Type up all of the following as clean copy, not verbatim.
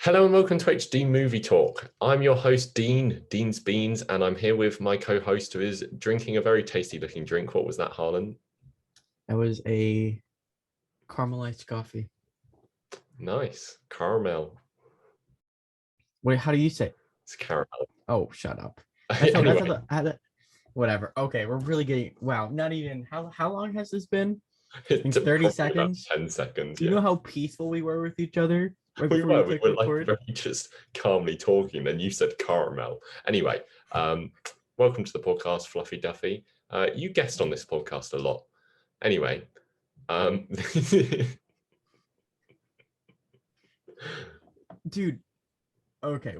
Hello and welcome to HD Movie Talk. I'm your host, Dean's Beans, and I'm here with my co-host who is drinking a very tasty looking drink. What was that, Harlan? That was a caramelized coffee. Nice. Caramel. Wait, how do you say it? It's caramel. Oh, shut up. Anyway. Whatever. Okay, we're really getting, wow, not even, how long has this been? It's 30 seconds? 10 seconds, Do you know how peaceful we were with each other? Right we before were like very just calmly talking, then you said caramel. Anyway, welcome to the podcast, Fluffy Duffy. You guest on this podcast a lot. Anyway, dude, okay,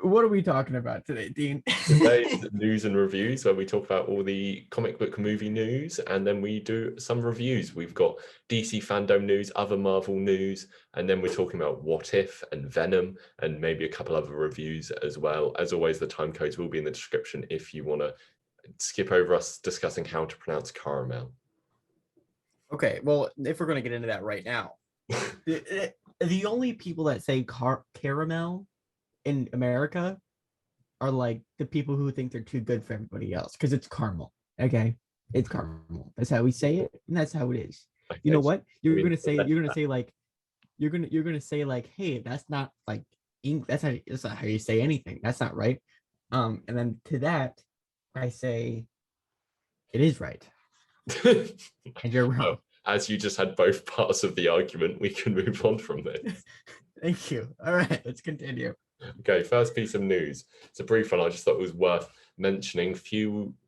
what are we talking about today, Dean? Today's news and reviews, where we talk about all the comic book movie news, and then we do some reviews. We've got DC Fandome news, other Marvel news, and then we're talking about What If and Venom, and maybe a couple other reviews as well. As always, the time codes will be in the description if you want to skip over us discussing how to pronounce caramel. Okay, well, if we're going to get into that right now, the only people that say caramel in America are like the people who think they're too good for everybody else because it's caramel. Okay, it's caramel. That's how we say it, and that's how it is. Okay, you know what? You're gonna say like, hey, that's not like that's not how you say anything. That's not right. And then to that, I say it is right. And you're wrong. Well, as you just had both parts of the argument, we can move on from this. Thank you. All right, let's continue. Okay, first piece of news. It's a brief one. I just thought it was worth mentioning.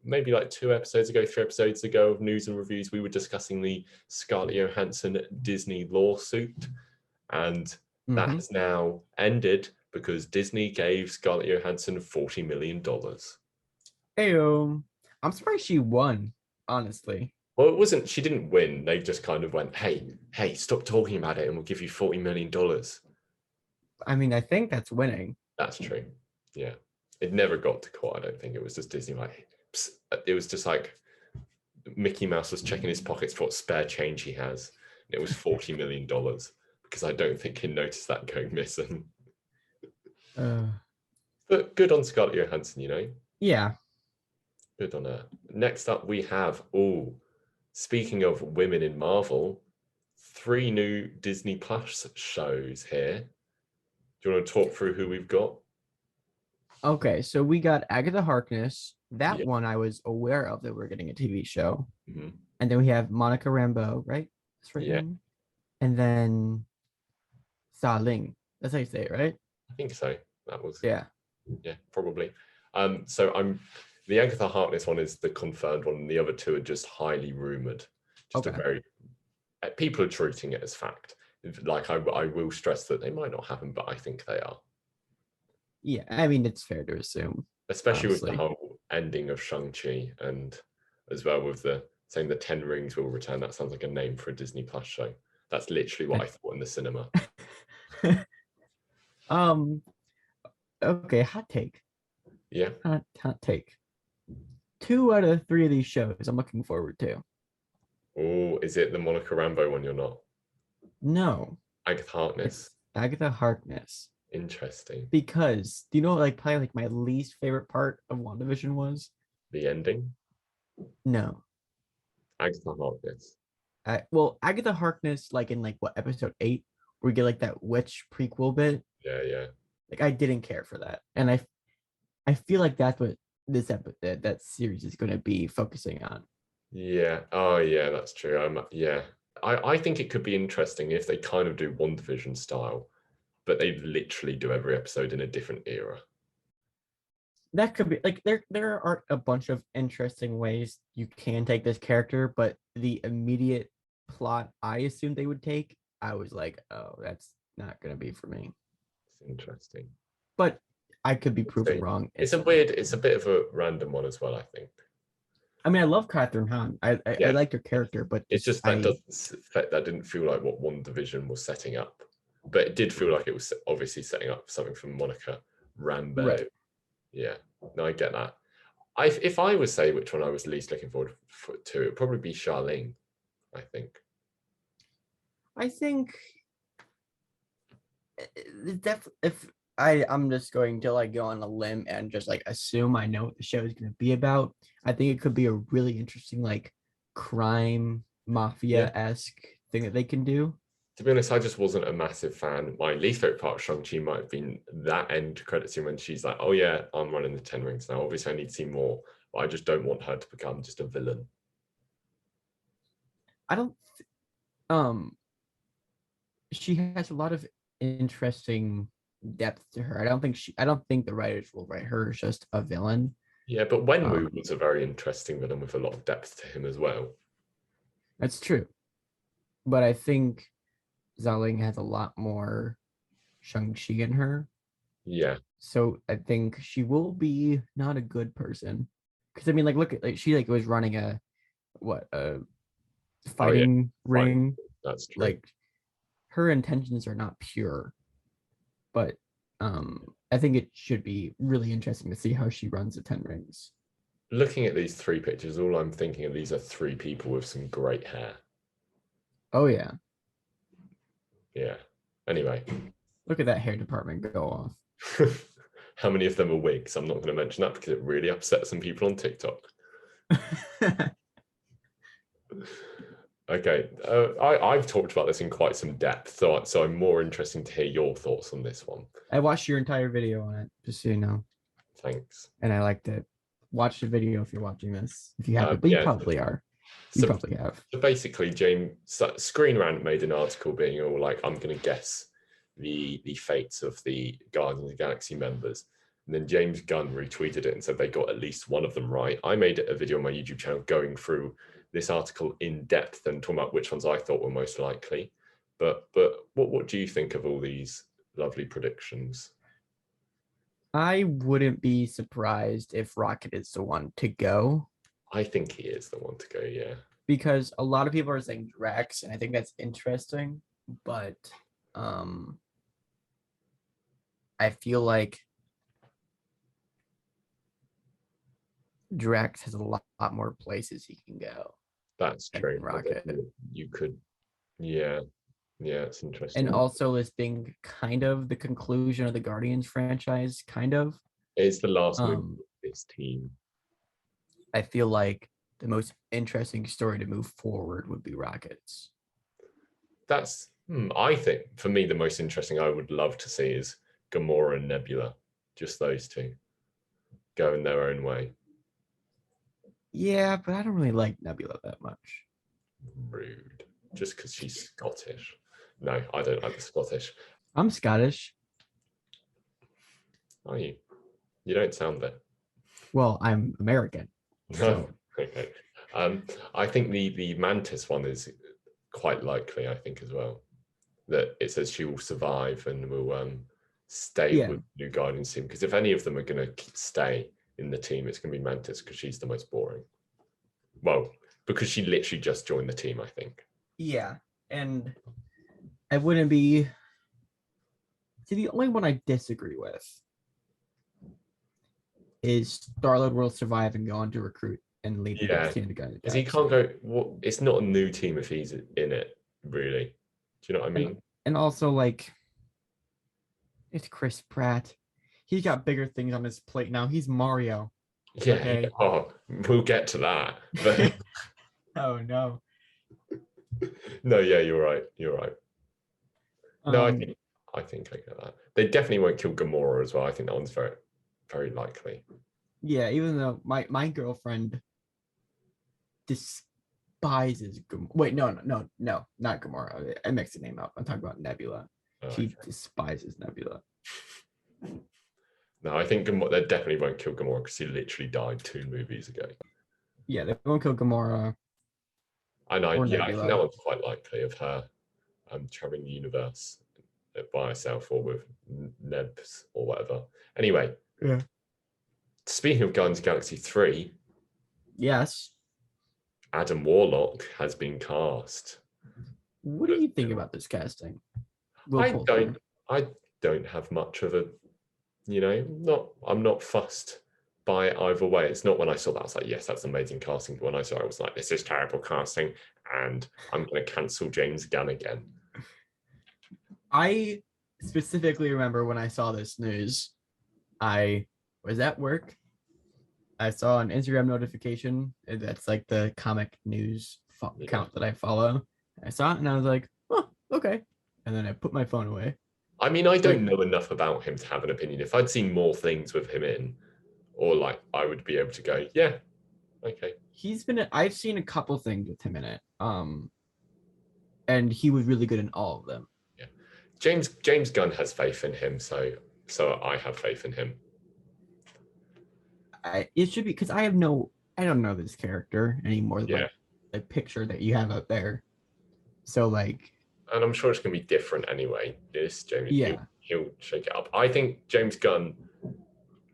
Maybe like 3 episodes ago of news and reviews, we were discussing the Scarlett Johansson Disney lawsuit, and that has now ended because Disney gave Scarlett Johansson $40 million. Heyo. I'm surprised she won, honestly. Well, she didn't win. They just kind of went, hey, stop talking about it and we'll give you $40 million. I mean, I think that's winning. That's true. Yeah. It never got to court, I don't think. It was just Disney like, psst. It was just like Mickey Mouse was checking his pockets for what spare change he has. And it was $40 million because I don't think he noticed that going missing. But good on Scarlett Johansson, you know? Yeah. Good on her. Next up, we have, speaking of women in Marvel, 3 new Disney Plus shows here. Do you want to talk through who we've got? Okay, so we got Agatha Harkness. That one I was aware of that we're getting a TV show. Mm-hmm. And then we have Monica Rambeau, right? That's right. Yeah. And then Ling. That's how you say it, right? I think so. That was yeah, probably. So the Agatha Harkness one is the confirmed one, and the other 2 are just highly rumored. People are treating it as fact. Like I will stress that they might not happen, but I think they are. Yeah, I mean, it's fair to assume, especially honestly, with the whole ending of Shang-Chi, and as well with saying the 10 Rings will return. That sounds like a name for a Disney Plus show. That's literally what I thought in the cinema. Okay, hot take. Yeah, hot take. 2 out of 3 of these shows I'm looking forward to. Oh, is it the Monica Rambeau one you're not? No. Agatha Harkness. It's Agatha Harkness. Interesting. Because do you know probably like my least favorite part of WandaVision was? The ending? No. Agatha Harkness. Agatha Harkness, like in like what, episode 8, where we get like that witch prequel bit. Yeah. Like I didn't care for that. And I feel like that's what this episode, that series is going to be focusing on. Yeah. Oh yeah, that's true. I think it could be interesting if they kind of do WandaVision style, but they literally do every episode in a different era. That could be like there are a bunch of interesting ways you can take this character, but the immediate plot I assumed they would take, I was like, oh, that's not gonna be for me. It's interesting. But I could be proven wrong. It's a bit of a random one as well, I think. I mean, I love Catherine Hahn. I liked her character, but it's just that didn't feel like what WandaVision was setting up. But it did feel like it was obviously setting up something for Monica Rambeau. Right. Yeah, no, I get that. If I would say which one I was least looking forward to, it would probably be Charlene, I think. I think if I'm just going to like go on a limb and just like assume I know what the show is going to be about. I think it could be a really interesting like crime Yeah. mafia-esque thing that they can do. To be honest, I just wasn't a massive fan. My least favorite part of Shang-Chi might have been that end credit scene when she's like, oh yeah, I'm running the 10 rings now. Obviously, I need to see more, but I just don't want her to become just a villain. I don't um she has a lot of interesting depth to her. I don't think the writers will write her as just a villain. Yeah, but Wenwu Um was a very interesting villain with a lot of depth to him as well. that's true. But I think Xialing has a lot more Shang-Chi in her. Yeah. So I think she will be not a good person. Because I mean, like, look at like she like was running a what a Oh yeah, fighting right. ring. That's true. Like her intentions are not pure, but I think it should be really interesting to see how she runs the 10 rings. Looking at these three pictures, all I'm thinking of these are three people with some great hair. Oh yeah. Yeah. Anyway, Look at that hair department go off. how many of them are wigs? I'm not going to mention that because it really upsets some people on TikTok. Okay, I've talked about this in quite some depth, so I'm more interested to hear your thoughts on this one. I watched your entire video on it, just so you know. Thanks. And I liked it. Watch the video if you're watching this. If you haven't, but you Yeah. probably are. You So, probably have. so basically, James Screen Rant made an article being all like, I'm going to guess the fates of the Guardians of the Galaxy members. And then James Gunn retweeted it and said they got at least one of them right. I made a video on my YouTube channel going through this article in depth and talking about which ones I thought were most likely. But what do you think of all these lovely predictions? I wouldn't be surprised if Rocket is the one to go I think he is the one to go, yeah. because a lot of people are saying Drax, and I think that's interesting. But um, I feel like Drax has a lot more places he can go That's than true. Rocket. You could, yeah, it's And interesting. also, this being kind of the conclusion of the Guardians franchise, kind of. It's the last movie Um, of this team. I feel like the most interesting story to move forward would be Rockets. That's, I think, for me, the most interesting I would love to see is Gamora and Nebula. Just those two going their own way. Yeah, but I don't really like Nebula that much. Rude. Just because she's Scottish. No, I don't like the Scottish. I'm Scottish. Are you? You don't sound it. Well, I'm American. So. Okay. I think the Mantis one is quite likely, I think, as well. That it says she will survive and will stay with New Guardians team. Because if any of them are going to stay in the team, it's going to be Mantis because she's the most boring. Well, because she literally just joined the team, I think. Yeah, and I wouldn't be. See, the only one I disagree with is Star-Lord will survive and go on to recruit and lead the next team to go. Because he can't go. Well, it's not a new team if he's in it, really. Do you know what I mean? And also, like, it's Chris Pratt. He's got bigger things on his plate now. He's Mario. Yeah. Okay. Oh, we'll get to that. But oh no. No, yeah, you're right. You're right. No, I think I get that. They definitely won't kill Gamora as well. I think that one's very, very likely. Yeah, even though my girlfriend despises wait, no, not Gamora. I mixed the name up. I'm talking about Nebula. She despises Nebula. No, I think they definitely won't kill Gamora because he literally died 2 movies ago. Yeah, they won't kill Gamora. I know. Yeah, I think that one's quite likely of her traveling the universe by herself or with Nebs or whatever. Anyway. Yeah. Speaking of Guardians of the Galaxy 3. Yes. Adam Warlock has been cast. What do you think about this casting? I don't have much of a, I'm not fussed by it either way. It's not when I saw that I was like, yes, that's amazing casting. But when I saw it, I was like, this is terrible casting, and I'm going to cancel James Gunn again. I specifically remember when I saw this news. I was at work. I saw an Instagram notification. That's like the comic news account that I follow. I saw it and I was like, oh, okay. And then I put my phone away. I mean, I don't Like, know enough about him to have an opinion. If I'd seen more things with him in, or like, I would be able to go, yeah, okay. I've seen a couple things with him in it. And he was really good in all of them. Yeah. James Gunn has faith in him, so I have faith in him. It should be because I don't know this character anymore. Yeah. Like the picture that you have out there. So like, and I'm sure it's going to be different anyway. This James, yeah, he'll shake it up. I think James Gunn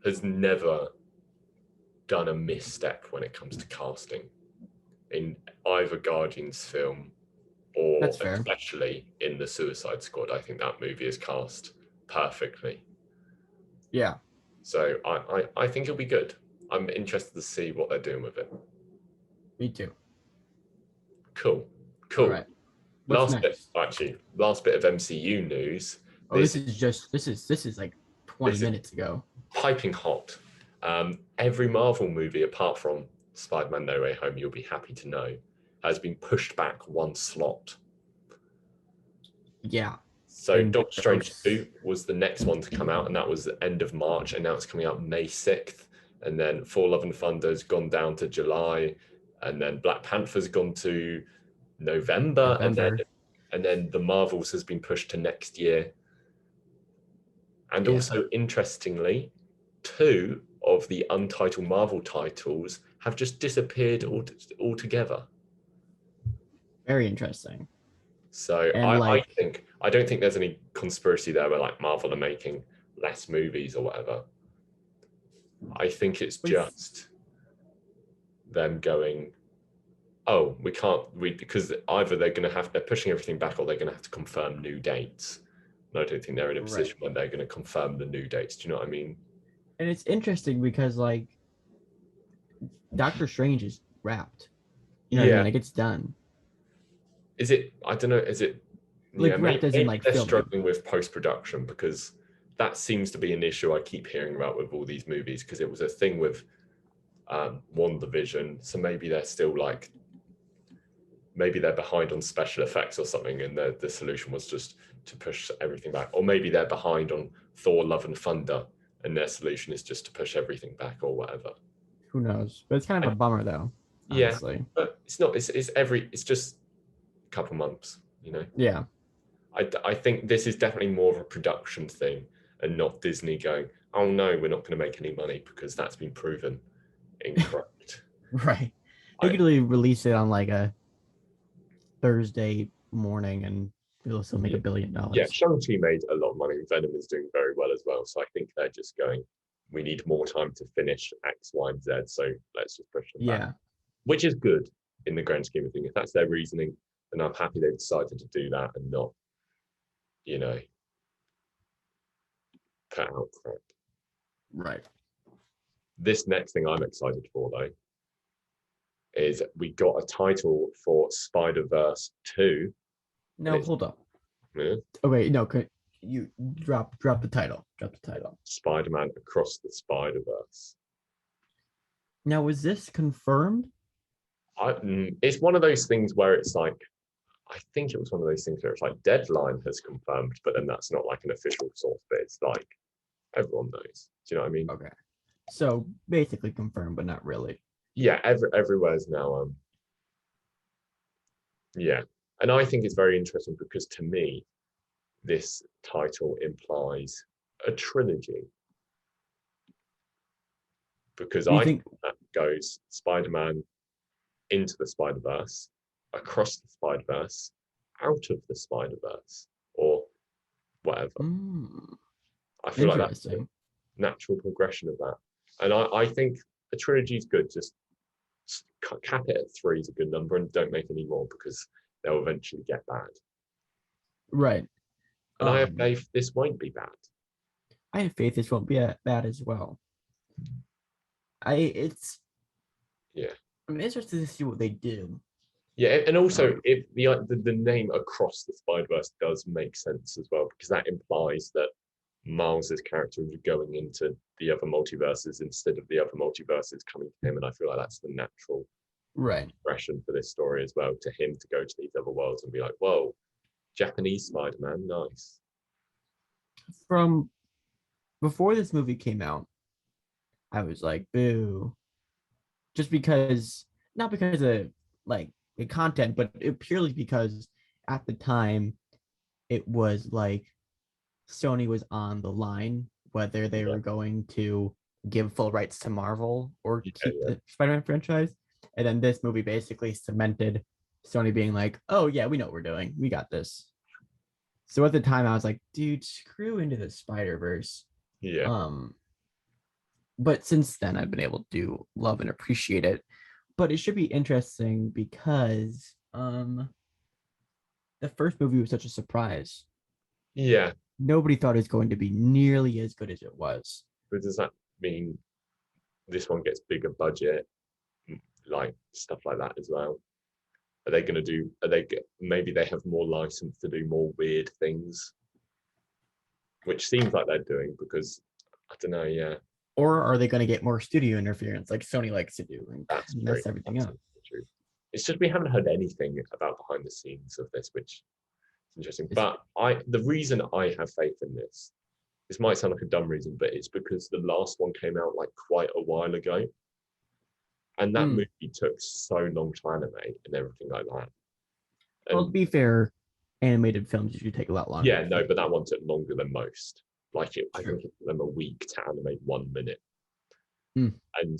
has never done a misstep when it comes to casting in either Guardians film or especially in the Suicide Squad. I think that movie is cast perfectly. Yeah. So I think it'll be good. I'm interested to see what they're doing with it. Me too. Cool. All right. Last bit of MCU news. Oh, this is like 20 minutes ago. Piping hot. Every Marvel movie, apart from Spider-Man No Way Home, you'll be happy to know, has been pushed back one slot. Yeah. So Doctor Strange 2 was the next one to come out, and that was the end of March, and now it's coming out May 6th. And then Thor Love and Thunder's gone down to July, and then Black Panther's gone to November. And then the Marvels has been pushed to next year. And also, interestingly, 2 of the untitled Marvel titles have just disappeared altogether. Very interesting. So I don't think there's any conspiracy there where like Marvel are making less movies or whatever. I think it's just them going, oh, because either they're pushing everything back or they're going to have to confirm new dates. And I don't think they're in a position where they're going to confirm the new dates. Do you know what I mean? And it's interesting because like Doctor Strange is wrapped. You know what I mean? Like it's done. Is it? I don't know. Is it? Like wrapped as in like they're struggling with post-production because that seems to be an issue I keep hearing about with all these movies because it was a thing with WandaVision. So maybe they're still like, maybe they're behind on special effects or something, and the solution was just to push everything back. Or maybe they're behind on Thor: Love and Thunder, and their solution is just to push everything back or whatever. Who knows? But it's kind of a bummer though. Honestly. Yeah, but it's not. It's just a couple months, you know. Yeah. I think this is definitely more of a production thing and not Disney going, oh no, we're not going to make any money because that's been proven incorrect. Right. They could really release it on like a Thursday morning and it'll still make $1 billion. Yeah, Shang-Chi made a lot of money. Venom is doing very well as well. So I think they're just going, we need more time to finish X, Y, and Z. So let's just push them back. Which is good in the grand scheme of things. If that's their reasoning, then I'm happy they've decided to do that and not, you know, put out crap. Right. This next thing I'm excited for, though, is we got a title for Spider-Verse 2. No, hold up. Yeah. Okay, no, could you drop the title? Drop the title. Spider-Man Across the Spider-Verse. Now, was this confirmed? It's one of those things where it's like, I think it was one of those things where it's like Deadline has confirmed, but then that's not like an official source, but it's like everyone knows. Do you know what I mean? Okay. So basically confirmed, but not really. Yeah, everywhere's now. Yeah, and I think it's very interesting because to me, this title implies a trilogy. Because I think that goes Spider-Man into the Spider-Verse, across the Spider-Verse, out of the Spider-Verse, or whatever. I feel like that's a natural progression of that. And I think a trilogy is good. Just cap it at 3 is a good number and don't make any more because they'll eventually get bad. Right. And I have faith this won't be bad. I have faith this won't be bad as well. I'm interested to see what they do. Yeah, and also Um, if the name Across the Spider-Verse does make sense as well, because that implies that Miles's character is going into the other multiverses instead of the other multiverses coming to him, and I feel like that's the natural right. progression for this story as well, to him to go to these other worlds and be like, whoa, Japanese Spider-Man, nice. From before this movie came out, I was like, boo. Just because, not because of like the content, but purely because at the time it was like Sony was on the line whether they Yeah, were going to give full rights to Marvel or yeah, keep yeah. the Spider-Man franchise. And then this movie basically cemented Sony being like, oh yeah, we know what we're doing. We got this. So at the time I was like, dude, screw Into the Spider-Verse. Yeah. Um, but since then I've been able to love and appreciate it. But it should be interesting because the first movie was such a surprise. Yeah. Nobody thought it was going to be nearly as good as it was. But does that mean this one gets bigger budget, like stuff like that as well? Are they going to do? Are they maybe they have more license to do more weird things, which seems like they're doing because I don't know. Yeah, Or are they going to get more studio interference like Sony likes to do and that's true. mess everything That's up? true. It's just we haven't heard anything about behind the scenes of this, which is interesting. But the reason I have faith in this might sound like a dumb reason, but it's because the last one came out like quite a while ago, and that Mm. movie took so long to animate and everything like that. Well, to And be fair, animated films usually take a lot longer. yeah, no, but that one took longer than most. Like I True. think it took them a week to animate 1 minute, Mm. and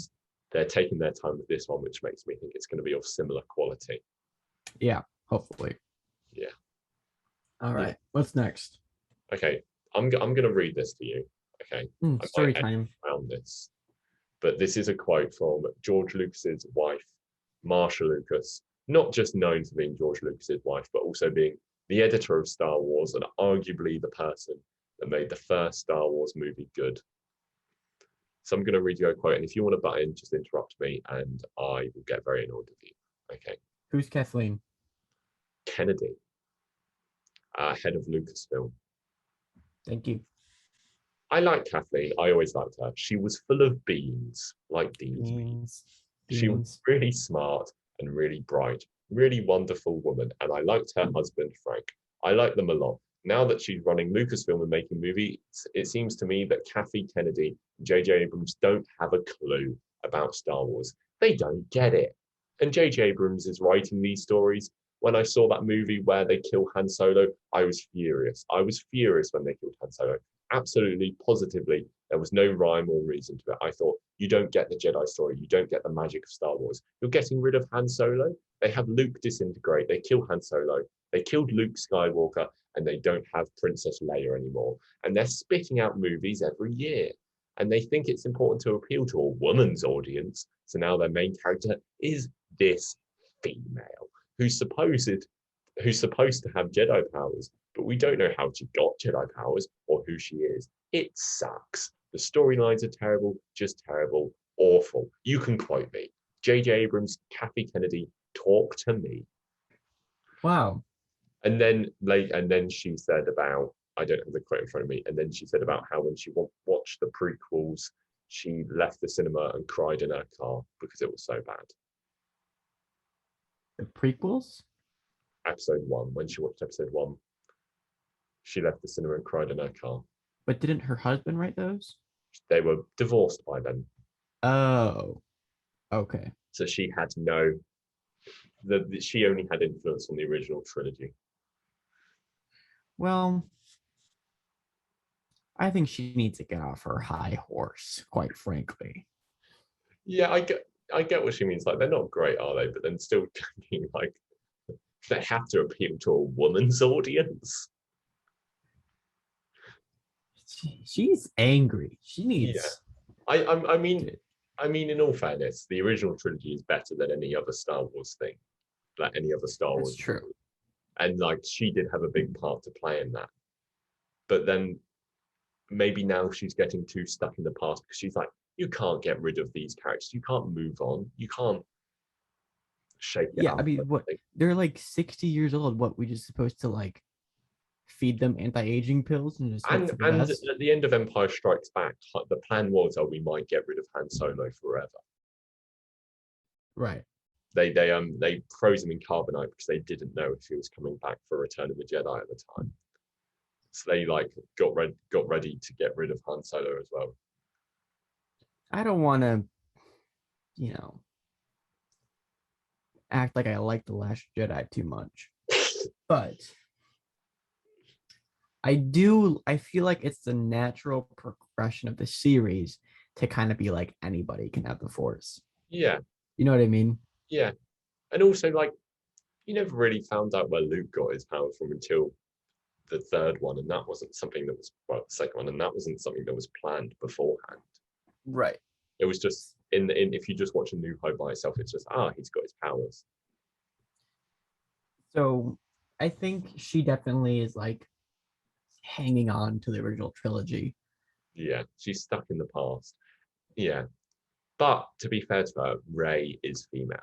they're taking their time with this one, which makes me think it's going to be of similar quality. Yeah, hopefully. Yeah. All Yeah. right. What's next? Okay. I'm going to read this to you. Okay. I Story might edit time. around this, but this is a quote from George Lucas's wife, Marsha Lucas, not just known for being George Lucas's wife, but also being the editor of Star Wars and arguably the person that made the first Star Wars movie good. So I'm going to read you a quote, and if you want to butt in, just interrupt me, and I will get very annoyed with you. Okay. Who's Kathleen? Kennedy, head of Lucasfilm. Thank you. I like Kathleen. I always liked her. She was full of beans, like Dean's beans. Beans. She was Beans. really smart and really bright, really wonderful woman. And I liked her husband, Frank. I like them a lot. Now that she's running Lucasfilm and making movies, it seems to me that Kathy Kennedy and J.J. Abrams don't have a clue about Star Wars. They don't get it. And J.J. Abrams is writing these stories. When I saw that movie where they kill Han Solo, I was furious. I was furious when they killed Han Solo. Absolutely, positively, there was no rhyme or reason to it. I thought, you don't get the Jedi story. You don't get the magic of Star Wars. You're getting rid of Han Solo. They have Luke disintegrate. They kill Han Solo. They killed Luke Skywalker, and they don't have Princess Leia anymore. And they're spitting out movies every year. And they think it's important to appeal to a woman's audience. So now their main character is this female who's supposed to have Jedi powers, but we don't know how she got Jedi powers or who she is. It sucks. The storylines are terrible, just terrible, awful. You can quote me. J.J. Abrams, Kathy Kennedy, talk to me. Wow. And then she said about, I don't have the quote in front of me, and then she said about how when she watched the prequels, she left the cinema and cried in her car because it was so bad. The prequels? Episode 1, when she watched episode 1, she left the cinema and cried in her car. But didn't her husband write those? They were divorced by then. Oh, okay. So she had she only had influence on the original trilogy. Well, I think she needs to get off her high horse, quite frankly. Yeah, I get what she means. Like, they're not great, are they? But then still being like, they have to appeal to a woman's audience. She's angry. She needs. Yeah, I mean, in all fairness, the original trilogy is better than any other Star Wars thing, like any other Star That's Wars. true. Movie. And like, she did have a big part to play in that. But then maybe now she's getting too stuck in the past because she's like, you can't get rid of these characters. You can't move on. You can't. shake it Yeah, up. I mean, what they're like 60 years old. What we just supposed to like feed them anti-aging pills and just hope for the And best? at the end of Empire Strikes Back, the plan was, oh, we might get rid of Han Solo forever. Right. They froze him in carbonite because they didn't know if he was coming back for Return of the Jedi at the time. So they like got ready to get rid of Han Solo as well. I don't want to, you know, act like I like The Last Jedi too much, but I do. I feel like it's the natural progression of the series to kind of be like anybody can have the Force. Yeah, You know what I mean? yeah. And also, like, you never really found out where Luke got his power from until the third one, and that wasn't something that was, well, the second one, and that wasn't something that was planned beforehand. Right. It was just in if you just watch A New Hope by itself, it's just he's got his powers. So I think she definitely is like hanging on to the original trilogy. Yeah, she's stuck in the past. Yeah, but to be fair to her, Rey is female.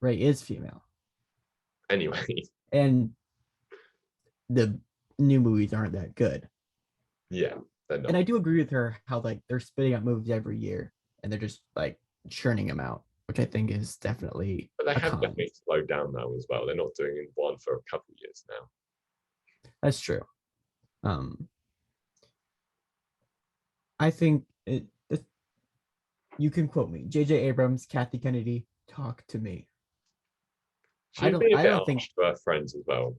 Rey is female, Anyway, and the new movies aren't that good. yeah, they're And not. I do agree with her how like they're spitting out movies every year and they're just like churning them out, which I think is definitely But they a have con. definitely slowed down now as well. They're not doing one for a couple of years now. That's true. Um, I think you can quote me. J.J. Abrams, Kathy Kennedy, talk to me. She was being a I bit don't harsh think to her friends as well.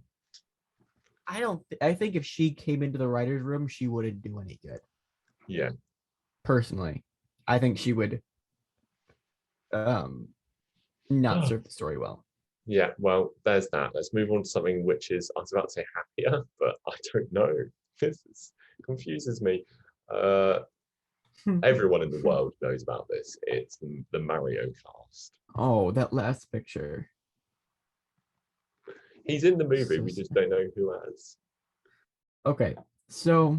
I think if she came into the writers' room, she wouldn't do any good. Yeah. Personally, I think she would not serve the story well. Yeah, well, there's that. Let's move on to something which is, I was about to say happier, but I don't know. Confuses me. Everyone in the world knows about this. It's the Mario cast. Oh, that last picture. He's in the movie. So We just sad. don't know who as. Okay, so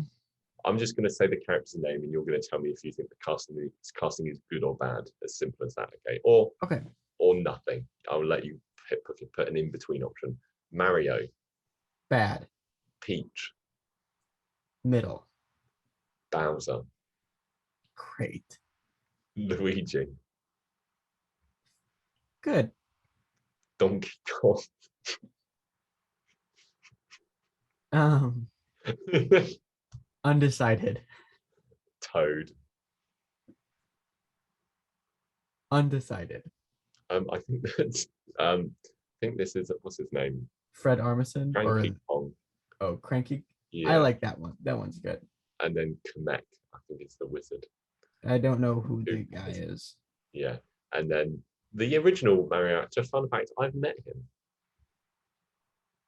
I'm just going to say the character's name, and you're going to tell me if you think the casting is good or bad. As simple as that, okay? okay, Or nothing. I'll let you put an in between option. Mario, bad, Peach, middle, Bowser, great, Luigi, good, Donkey Kong, um, undecided, Toad. undecided. I think that's I think this is what's his name? Fred Armisen or Cranky Kong. Cranky. I Yeah. like that one. That one's good. And then Kamek, I think it's the wizard. I don't know who the Who guy is. Yeah. And then the original Mario actor, fun fact, I've met him.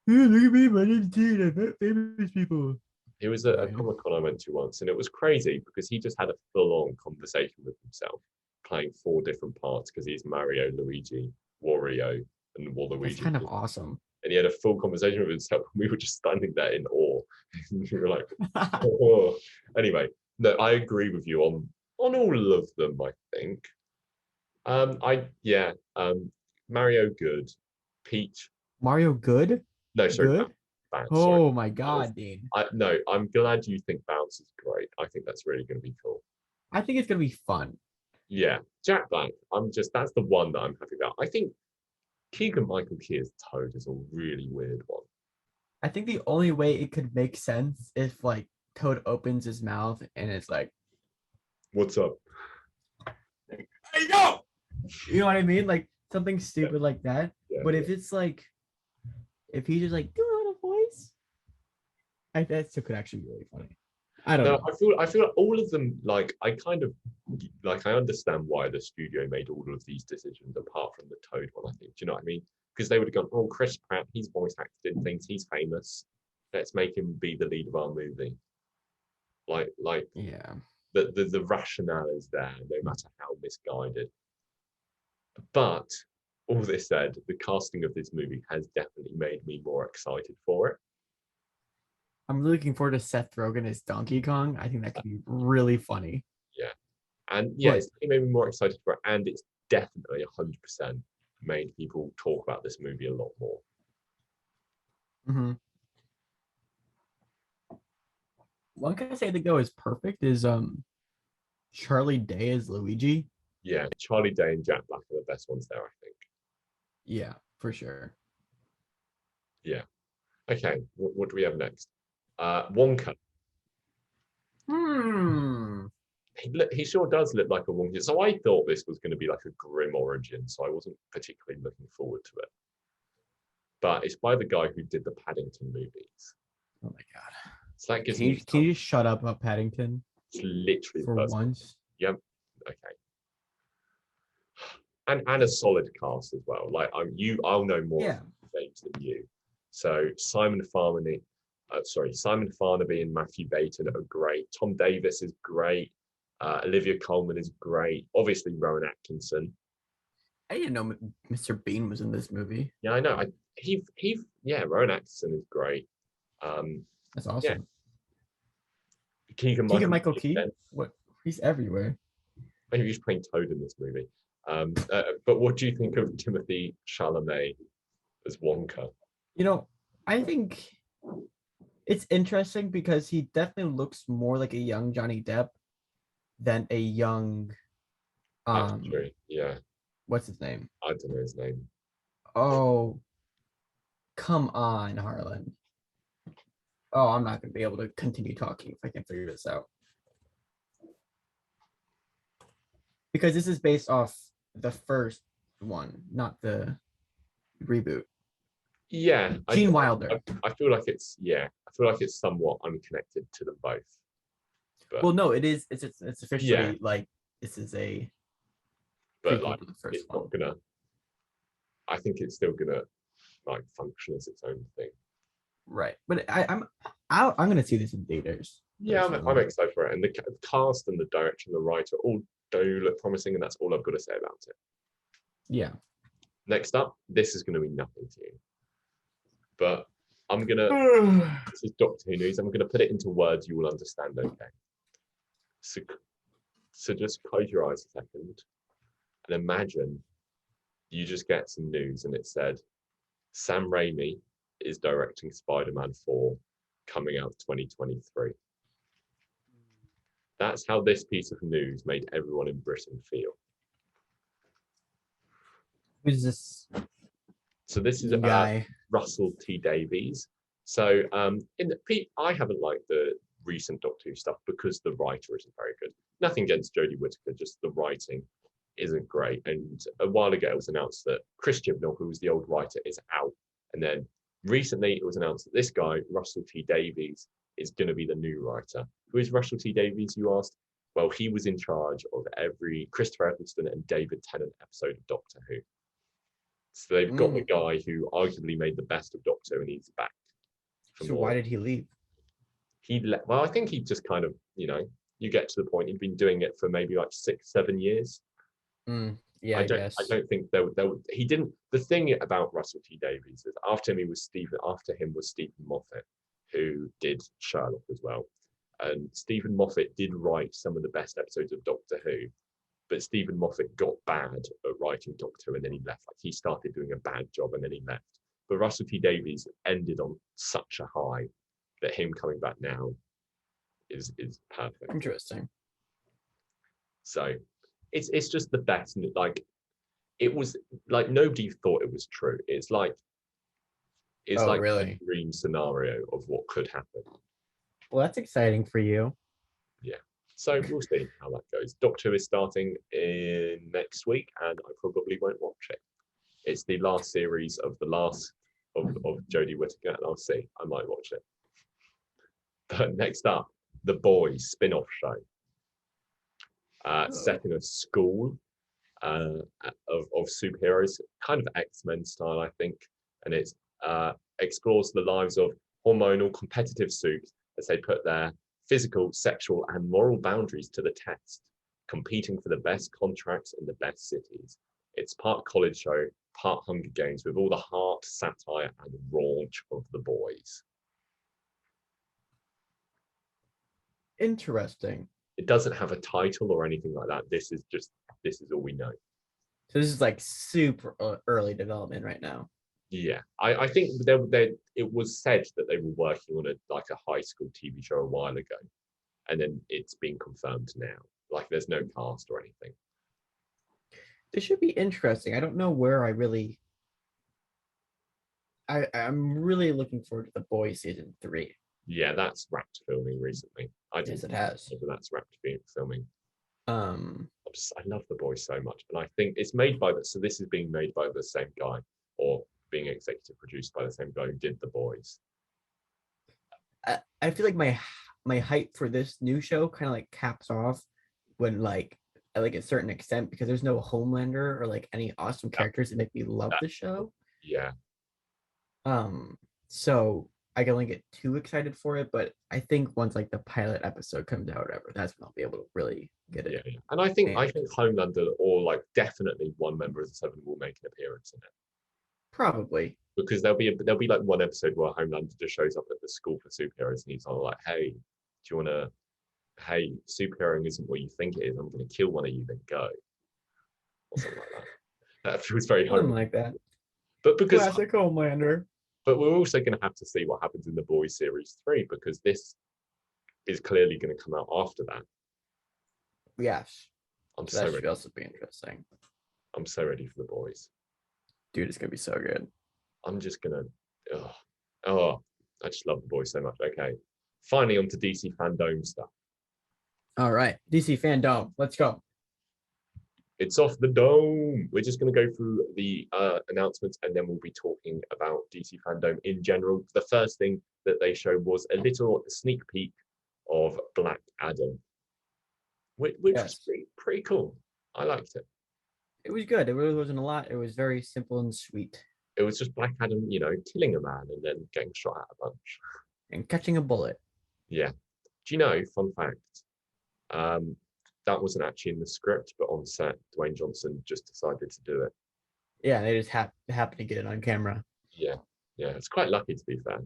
Hey, look at me, my name's Dean. I met famous people. He was at a Comic Con I went to once, and it was crazy because he just had a full-on conversation with himself, playing 4 different parts because he's Mario, Luigi, Wario, and Waluigi. That's kind of awesome. And he had a full conversation with himself. We were just standing there in awe. We were like, oh. Anyway, no, I agree with you on all of them, I think. Mario good. Peach. Mario good? No, sorry, Good? bad. Oh Sorry. my god, Dean. No, I'm glad you think Bounce is great. I think that's really going to be cool. I think it's gonna be fun. Yeah, Jack Black. That's the one that I'm happy about. I think Keegan Michael Key as Toad is a really weird one. I think the only way it could make sense if like Toad opens his mouth and it's like, What's up? hey yo! You know what I mean? Like something stupid like that. Yeah, But if it's like if he just like do a little voice, that still could actually be really funny. I don't know. I feel like all of them, like I kind of like I understand why the studio made all of these decisions apart from the Toad one, I think. Do you know what I mean? Because they would have gone, oh, Chris Pratt, he's voice acted in things, he's famous. Let's make him be the lead of our movie. Like Yeah. the rationale is there, no matter how misguided. But all this said, the casting of this movie has definitely made me more excited for it. I'm really looking forward to Seth Rogen as Donkey Kong. I think that could be really funny. Yeah. And yeah, But it's made me more excited for it. And it's definitely 100% made people talk about this movie a lot more. Mm-hmm. One guy I think though is perfect is Charlie Day as Luigi. Yeah, Charlie Day and Jack Black are the best ones there, I think. Yeah, for sure. Yeah. Okay, what do we have next? Wonka. He sure does look like a Wonka. So I thought this was going to be like a grim origin, so I wasn't particularly looking forward to it. But it's by the guy who did the Paddington movies. Oh my god. So that gives Can me you just shut up about Paddington it's literally for the first one. once? Yep. Okay. And a solid cast as well. Like I'll know more names than you. So Simon Farnaby and Matthew Baton are great. Tom Davis is great. Olivia Colman is great. Obviously Rowan Atkinson. I didn't know Mr. Bean was in this movie. Yeah, I know. Rowan Atkinson is great. That's awesome. Yeah. Keegan Michael Key? What? He's everywhere. Maybe he's playing Toad in this movie. But what do you think of Timothée Chalamet as Wonka? You know, I think it's interesting because he definitely looks more like a young Johnny Depp than a young That's true. Yeah. What's his name? I don't know his name. Oh, come on, Harlan. Oh, I'm not gonna be able to continue talking if I can't figure this out. Because this is based off the first one, not the reboot. Yeah, Gene Wilder. I feel like it's somewhat unconnected to them both. But, well, no, it is. It's officially like this is a. But like, it's not gonna. I think it's still gonna like function as its own thing. Right, but I'm gonna see this in theaters. Yeah, I'm excited for it, and the cast and the director and the writer all do look promising, and that's all I've got to say about it. Yeah. Next up, this is going to be nothing to you, but I'm gonna. This is Doctor Who news. I'm gonna put it into words you will understand. Okay. So just close your eyes a second, and imagine you just get some news, and it said Sam Raimi is directing Spider-Man 4, coming out 2023. That's how this piece of news made everyone in Britain feel. Who's this? So this is about Russell T Davies. So I haven't liked the recent Doctor Who stuff because the writer isn't very good. Nothing against Jodie Whittaker, just the writing isn't great. And a while ago it was announced that Chris Chibnall, who was the old writer, is out. And then recently it was announced that this guy, Russell T Davies, is going to be the new writer. Who is Russell T Davies, you asked? Well, he was in charge of every Christopher Eccleston and David Tennant episode of Doctor Who. So they've got the guy who arguably made the best of Doctor, and he's back. So why did he leave? Well, I think he just kind of, you get to the point, he'd been doing it for maybe like 6-7 years. Yeah, I guess. I don't think he didn't. The thing about Russell T Davies is after him was Stephen Moffat, who did Sherlock as well. And Stephen Moffat did write some of the best episodes of Doctor Who, but Stephen Moffat got bad at writing Doctor Who, and then he left. Like, he started doing a bad job and then he left. But Russell T Davies ended on such a high that him coming back now is perfect. Interesting. So it's just the best. Like, it was like nobody thought it was true. It's like really? a dream scenario of what could happen. Well, that's exciting for you. Yeah. So we'll see how that goes. Doctor Who is starting in next week, and I probably won't watch it. It's the last series of Jodie Whittaker, and I'll see. I might watch it. But next up, The Boys spin-off show. Set in a school of superheroes, kind of X-Men style, I think, and it explores the lives of hormonal competitive suits as they put their physical, sexual, and moral boundaries to the test, competing for the best contracts in the best cities. It's part college show, part Hunger Games, with all the heart, satire, and raunch of The Boys. Interesting. It doesn't have a title or anything like that. This is all we know. So this is like super early development right now. Yeah, I think it was said that they were working on a high school TV show a while ago, and then it's been confirmed now. Like there's no cast or anything. This should be interesting. I don't know where I'm really looking forward to The Boys season 3. Yeah, that's wrapped filming recently. Yes, it has. That's wrapped filming. Um, I love The Boys so much, and I think it's made by so this is being made by the same guy, or being executive produced by the same guy who did The Boys. I feel like my hype for this new show kind of like caps off when like at like a certain extent, because there's no Homelander or like any awesome characters that make me love the show. Yeah. So I can only get too excited for it, but I think once like the pilot episode comes out, or whatever, that's when I'll be able to really get it. Yeah. And I think Homelander or like definitely one member of the Seven will make an appearance in it. Probably. Because there'll be like one episode where Homelander just shows up at the school for superheroes and he's all like, "Hey, do you want to? Hey, superheroing isn't what you think it is. I'm going to kill one of you, then go," or something like that. That feels very Something Homelander. like that. But because classic Homelander. But we're also going to have to see what happens in The Boys series 3, because this is clearly going to come out after that. Yes. I'm so so that ready. should also be interesting. I'm so ready for The Boys. Dude, it's gonna be so good. I'm just gonna I just love The Boys so much. Okay. Finally onto DC Fandome stuff. All right. DC Fandome. Let's go. It's off the dome. We're just going to go through the announcements and then we'll be talking about DC Fandome in general. The first thing that they showed was a little sneak peek of Black Adam, which was pretty cool. I liked it. It was good. It really wasn't a lot. It was very simple and sweet. It was just Black Adam, killing a man and then getting shot at a bunch. And catching a bullet. Yeah. Do you know, fun fact, that wasn't actually in the script, but on set, Dwayne Johnson just decided to do it. Yeah, they just happened to get it on camera. Yeah, it's quite lucky, to be fair.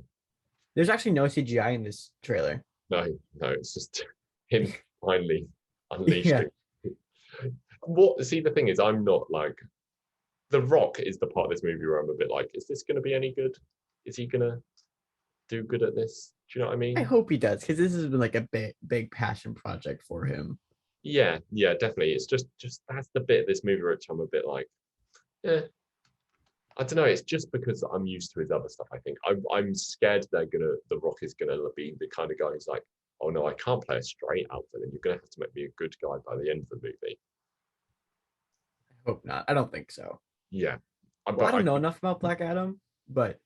There's actually no CGI in this trailer. No, it's just him finally unleashed. See, the thing is, I'm not like, The Rock is the part of this movie where I'm a bit like, is this going to be any good? Is he going to do good at this? Do you know what I mean? I hope he does, because this has been like a big passion project for him. Yeah, definitely. It's just that's the bit of this movie which I'm a bit like, I don't know. It's just because I'm used to his other stuff. I think I'm scared The Rock is gonna be the kind of guy who's like, oh no, I can't play a straight out villain. You're gonna have to make me a good guy by the end of the movie. I hope not. I don't think so. Yeah, I don't know enough about Black Adam, but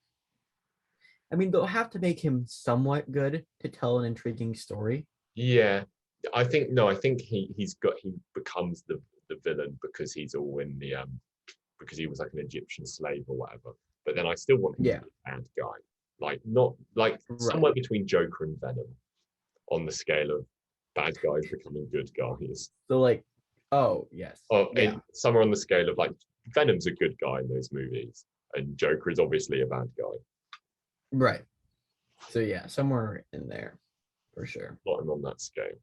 I mean, they'll have to make him somewhat good to tell an intriguing story. Yeah. I think he becomes the villain because he's all in the because he was like an Egyptian slave or whatever. But then I still want him to be a bad guy, like not like somewhere between Joker and Venom on the scale of bad guys becoming good guys. So like, oh yes, somewhere on the scale of like Venom's a good guy in those movies, and Joker is obviously a bad guy. Right. So yeah, somewhere in there for sure. Not him on that scale.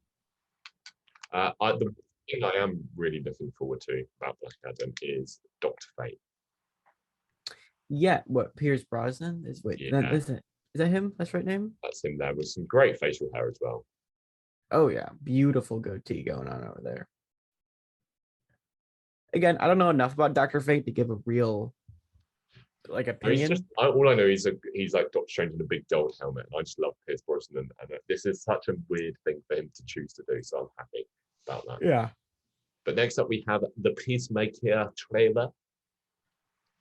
The thing I am really looking forward to about Black Adam is Dr. Fate. Yeah, what Pierce Brosnan is? Is that him? That's right name. That's him there with some great facial hair as well. Oh yeah, beautiful goatee going on over there. Again, I don't know enough about Dr. Fate to give a real opinion. All I know is he's like Doctor Strange in a big gold helmet, and I just love Pierce Brosnan, and this is such a weird thing for him to choose to do, so I'm happy about that. Yeah. But next up we have the Peacemaker trailer.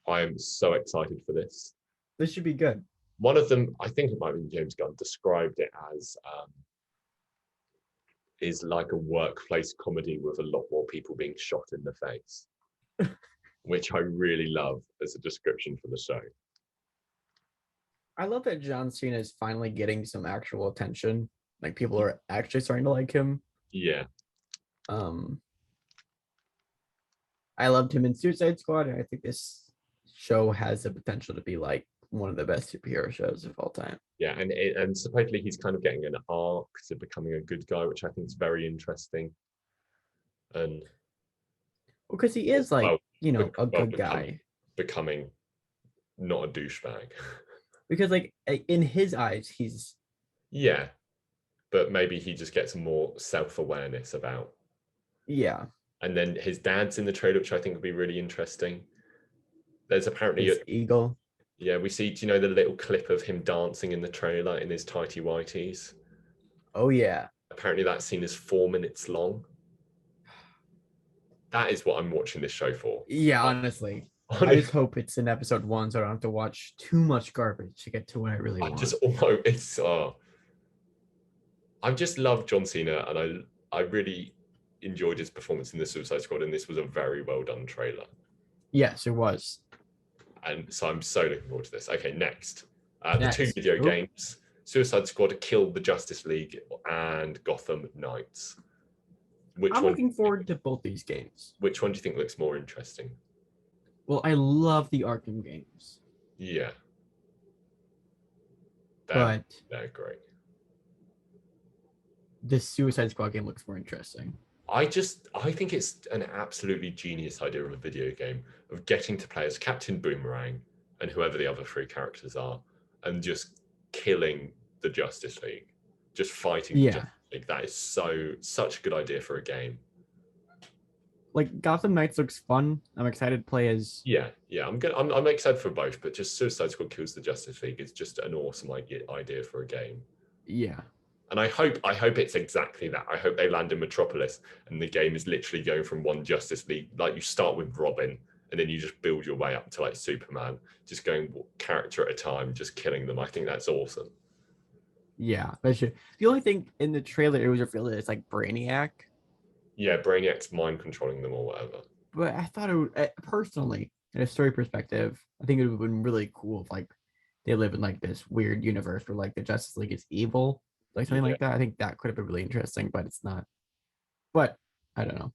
I am so excited for this. This should be good. One of them, I think it might have been James Gunn, described it as is like a workplace comedy with a lot more people being shot in the face. Which I really love as a description for the show. I love that John Cena is finally getting some actual attention. Like people are actually starting to like him. Yeah. I loved him in Suicide Squad, and I think this show has the potential to be like one of the best superhero shows of all time. Yeah, and supposedly he's kind of getting an arc to becoming a good guy, which I think is very interesting. And because he is like a well, good guy. becoming not a douchebag. Because like in his eyes, he's Yeah, but maybe he just gets more self-awareness about. yeah, And then his dad's in the trailer, which I think would be really interesting. There's apparently his eagle. yeah, we see, do you know the little clip of him dancing in the trailer in his tighty whities? Oh yeah. Apparently that scene is 4 minutes long. That is what I'm watching this show for. Yeah, honestly. I just hope it's in episode 1 so I don't have to watch too much garbage to get to what I really want. Just almost it's I just love John Cena, and I really enjoyed his performance in the Suicide Squad, and this was a very well done trailer. Yes, it was. And so I'm so looking forward to this. Okay, next. The two Next. video games, Suicide Squad Killed the Justice League and Gotham Knights. I'm looking forward to both these games. Which one do you think looks more interesting? Well, I love the Arkham games. Yeah. But they're great. The Suicide Squad game looks more interesting. I think it's an absolutely genius idea of a video game of getting to play as Captain Boomerang and whoever the other three characters are, and just killing the Justice League, just fighting the Justice League. That is such a good idea for a game. Like Gotham Knights looks fun. I'm excited to play as. Yeah. I'm excited for both, but just Suicide Squad Kills the Justice League is just an awesome idea for a game. Yeah. And I hope it's exactly that. I hope they land in Metropolis and the game is literally going from one Justice League. Like you start with Robin and then you just build your way up to like Superman, just going character at a time, just killing them. I think that's awesome. Yeah, that should. The only thing in the trailer, it was revealed that it's like Brainiac. Yeah, Brainiac's mind controlling them or whatever. But I thought it would, personally, in a story perspective, I think it would have been really cool if like they live in like this weird universe where like the Justice League is evil. Like something like that. I think that could have been really interesting, but it's not. But I don't know.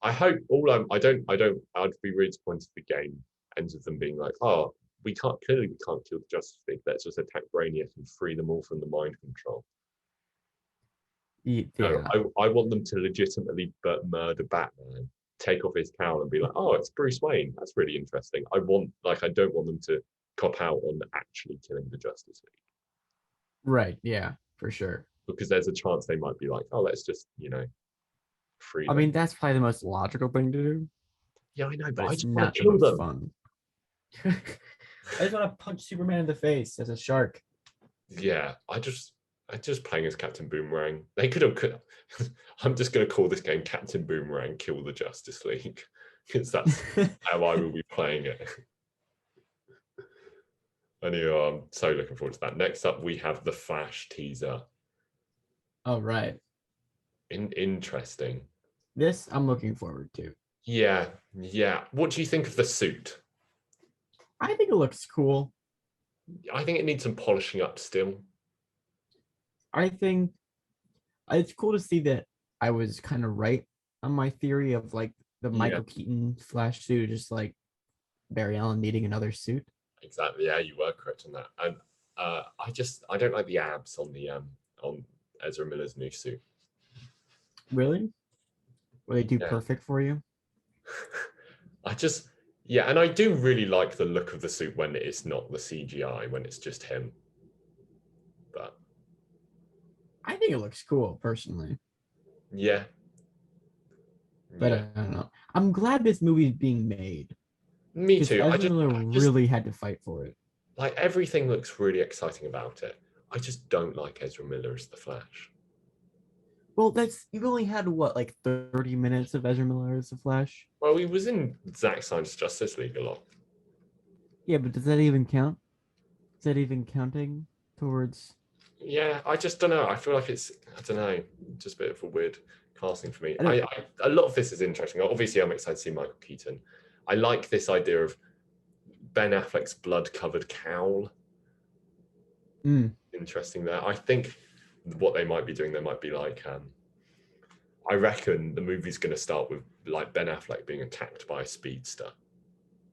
I hope I'd be really disappointed if the game ends with them being like, oh, we can't kill the Justice League. Let's just attack Brainiac and free them all from the mind control. Yeah. No, I want them to legitimately murder Batman, take off his cowl and be like, oh, it's Bruce Wayne. That's really interesting. I don't want them to cop out on actually killing the Justice League. Right, yeah. For sure. Because there's a chance they might be like, oh, let's just, free them. I mean, that's probably the most logical thing to do. Yeah, I know, but it's not the most fun. I just want to punch Superman in the face as a shark. Yeah, I just playing as Captain Boomerang. They could have. I'm just going to call this game Captain Boomerang Kill the Justice League because that's how I will be playing it. Anyway, I'm so looking forward to that. Next up, we have the Flash teaser. Oh, right. Interesting. This I'm looking forward to. Yeah. What do you think of the suit? I think it looks cool. I think it needs some polishing up still. I think it's cool to see that I was kind of right on my theory of like the Michael Keaton Flash suit, just like Barry Allen needing another suit. Exactly. Yeah, you were correct on that. And I don't like the abs on the on Ezra Miller's new suit. Really? Were they too perfect for you? And I do really like the look of the suit when it's not the CGI, when it's just him. But I think it looks cool, personally. Yeah. But I don't know. I'm glad this movie is being made. Me too. Ezra Miller really had to fight for it. Like everything looks really exciting about it. I just don't like Ezra Miller as the Flash. Well, you've only had what, like 30 minutes of Ezra Miller as the Flash? Well, he was in Zack Snyder's Justice League a lot. Yeah, but does that even count? Is that even counting towards? Yeah, I just don't know. I feel like it's, I don't know, just a bit of a weird casting for me. A lot of this is interesting. Obviously, I'm excited to see Michael Keaton. I like this idea of Ben Affleck's blood-covered cowl. Interesting there. I think what they might be doing, they might be like, I reckon the movie's going to start with like Ben Affleck being attacked by a speedster,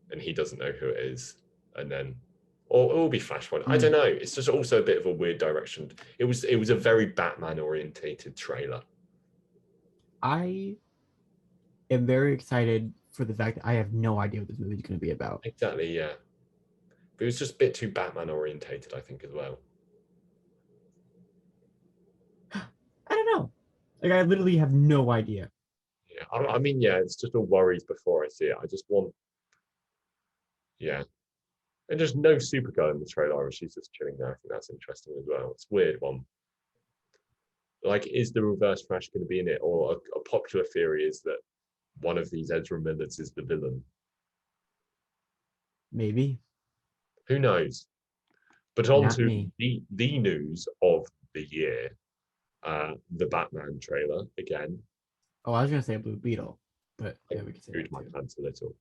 and he doesn't know who it is, and then, or it will be Flashpoint. I don't know. It's just also a bit of a weird direction. It was a very Batman-orientated trailer. I am very excited for the fact that I have no idea what this movie is going to be about. Exactly, yeah. But it was just a bit too Batman orientated, I think, as well. I don't know. Like, I literally have no idea. Yeah, I mean, yeah, it's just all worries before I see it. I just want, yeah. And just no Supergirl in the trailer. She's just chilling there. I think that's interesting as well. It's a weird one. Like, is the Reverse Flash going to be in it? Or a popular theory is that one of these Ezra Millers is the villain. Maybe. Who knows? But on Not to me. the news of the year, the Batman trailer again. Oh, I was going to say Blue Beetle, but I yeah, we can say screwed that my too. pants a little.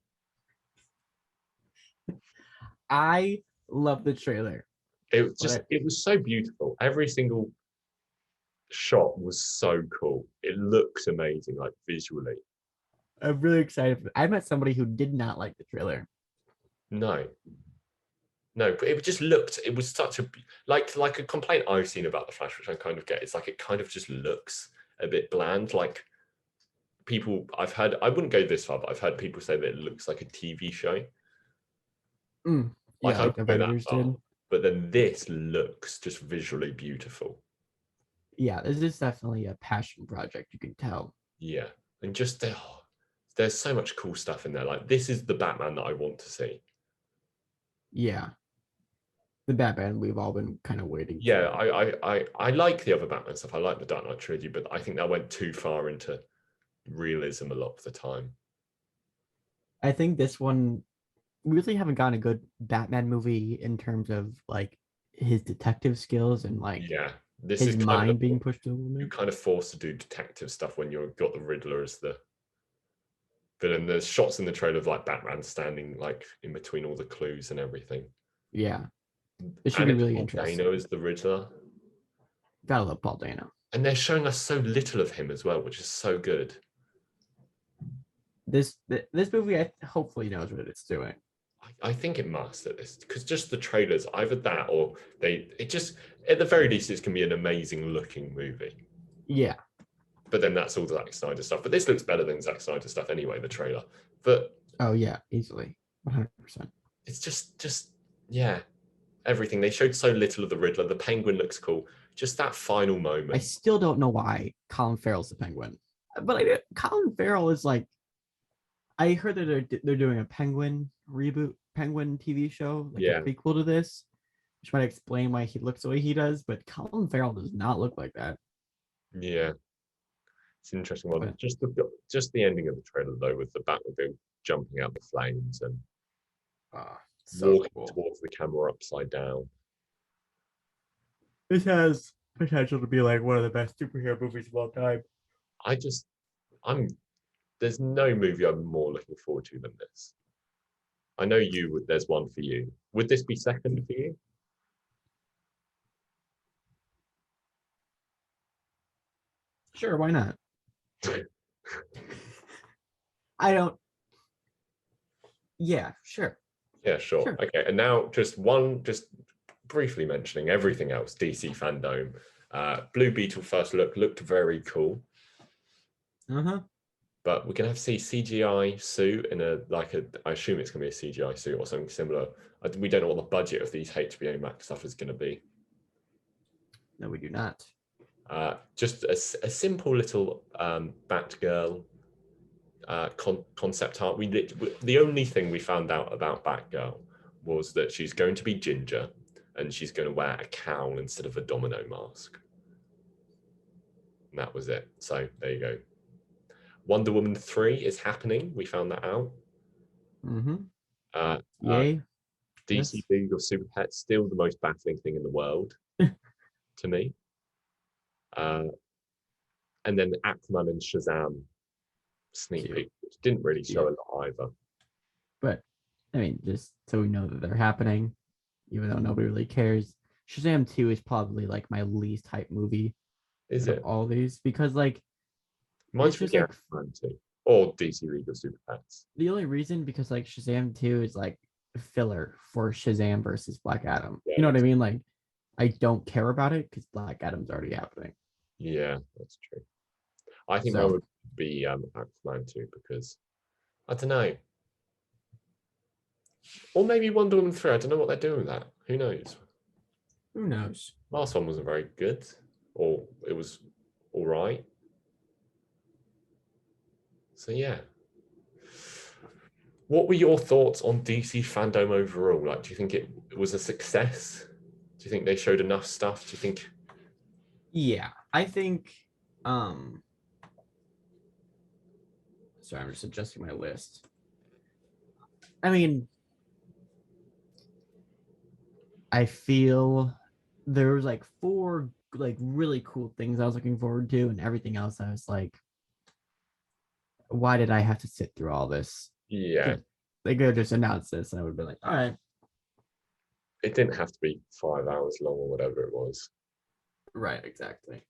I love the trailer. It was so beautiful. Every single shot was so cool. It looks amazing, like visually. I'm really excited. I met somebody who did not like the trailer. No, no, but it just looked. It was such a like a complaint I've seen about the Flash, which I kind of get. It's like it kind of just looks a bit bland. Like people, I've heard. I wouldn't go this far, but I've heard people say that it looks like a TV show. Like Yeah, I like wouldn't go that Avengers far, did. but then this looks just visually beautiful. Yeah, this is definitely a passion project. You can tell. Yeah, and just there's so much cool stuff in there. Like this is the Batman that I want to see. Yeah, the Batman we've all been kind of waiting Yeah, for. I like the other Batman stuff. I like the Dark Knight trilogy, but I think that went too far into realism a lot of the time. I think this one we really haven't gotten a good Batman movie in terms of like his detective skills and like Yeah, this his is kind of mind being pushed to the you're limit. kind of forced to do detective stuff when you've got the Riddler as the villain. There's shots in the trailer of like Batman standing like in between all the clues and everything. Yeah, it should And be it's really Paul interesting. Dano as the Riddler. Gotta love Paul Dano. And they're showing us so little of him as well, which is so good. This movie hopefully knows what it's doing. I think it must at this because just the trailers, either that or it just at the very least it can be an amazing looking movie. Yeah. But then that's all Zack Snyder stuff. But this looks better than Zack Snyder stuff anyway, the trailer. But Oh yeah, easily. 100%. it's just yeah, everything. They showed so little of the Riddler. The Penguin looks cool. Just that final moment. I still don't know why Colin Farrell's the Penguin. But Colin Farrell is like, I heard that they're doing a Penguin reboot, Penguin TV show, like a prequel to this, which might explain why he looks the way he does. But Colin Farrell does not look like that. Yeah, it's an interesting one. But, Just the ending of the trailer though, with the Batmobile jumping out the flames and so walking cool. towards the camera upside down. This has potential to be like one of the best superhero movies of all time. There's no movie I'm more looking forward to than this. I know there's one for you. Would this be second for you? Sure, why not? I don't. Yeah, sure. Yeah, sure. Okay, and now just briefly mentioning everything else. DC Fandome. Blue Beetle first looked very cool. But we're gonna have to see CGI suit in I assume it's gonna be a CGI suit or something similar. We don't know what the budget of these HBO Max stuff is gonna be. No, we do not. Just a simple little Batgirl concept art. The only thing we found out about Batgirl was that she's going to be ginger and she's going to wear a cowl instead of a domino mask. And that was it. So there you go. Wonder Woman 3 is happening. We found that out. Yay. DC League of Superpets, still the most baffling thing in the world to me. And then Aquaman and Shazam sneak peek, which didn't really show a lot either. But I mean, just so we know that they're happening, even though nobody really cares. Shazam 2 is probably like my least hype movie. Is it? All these because like mine's just like Aquaman 2 or DC League of Superpets. The only reason because like Shazam 2 is like filler for Shazam versus Black Adam. You know what I mean? Like I don't care about it because Black Adam's already happening. Yeah, that's true. I think mine would be Aquaman 2 because I don't know. Or maybe Wonder Woman 3. I don't know what they're doing with that. Who knows? Who knows? Last one wasn't very good, or it was all right. So yeah. What were your thoughts on DC fandom overall? Like, do you think it was a success? Do you think they showed enough stuff? Do you think? Yeah, I think. Sorry, I'm just adjusting my list. I mean, I feel there was like 4 like really cool things I was looking forward to, and everything else I was like, why did I have to sit through all this? Yeah, They could have just announced this, and I would be like, all right. it didn't have to be 5 hours long or whatever it was. Right, exactly.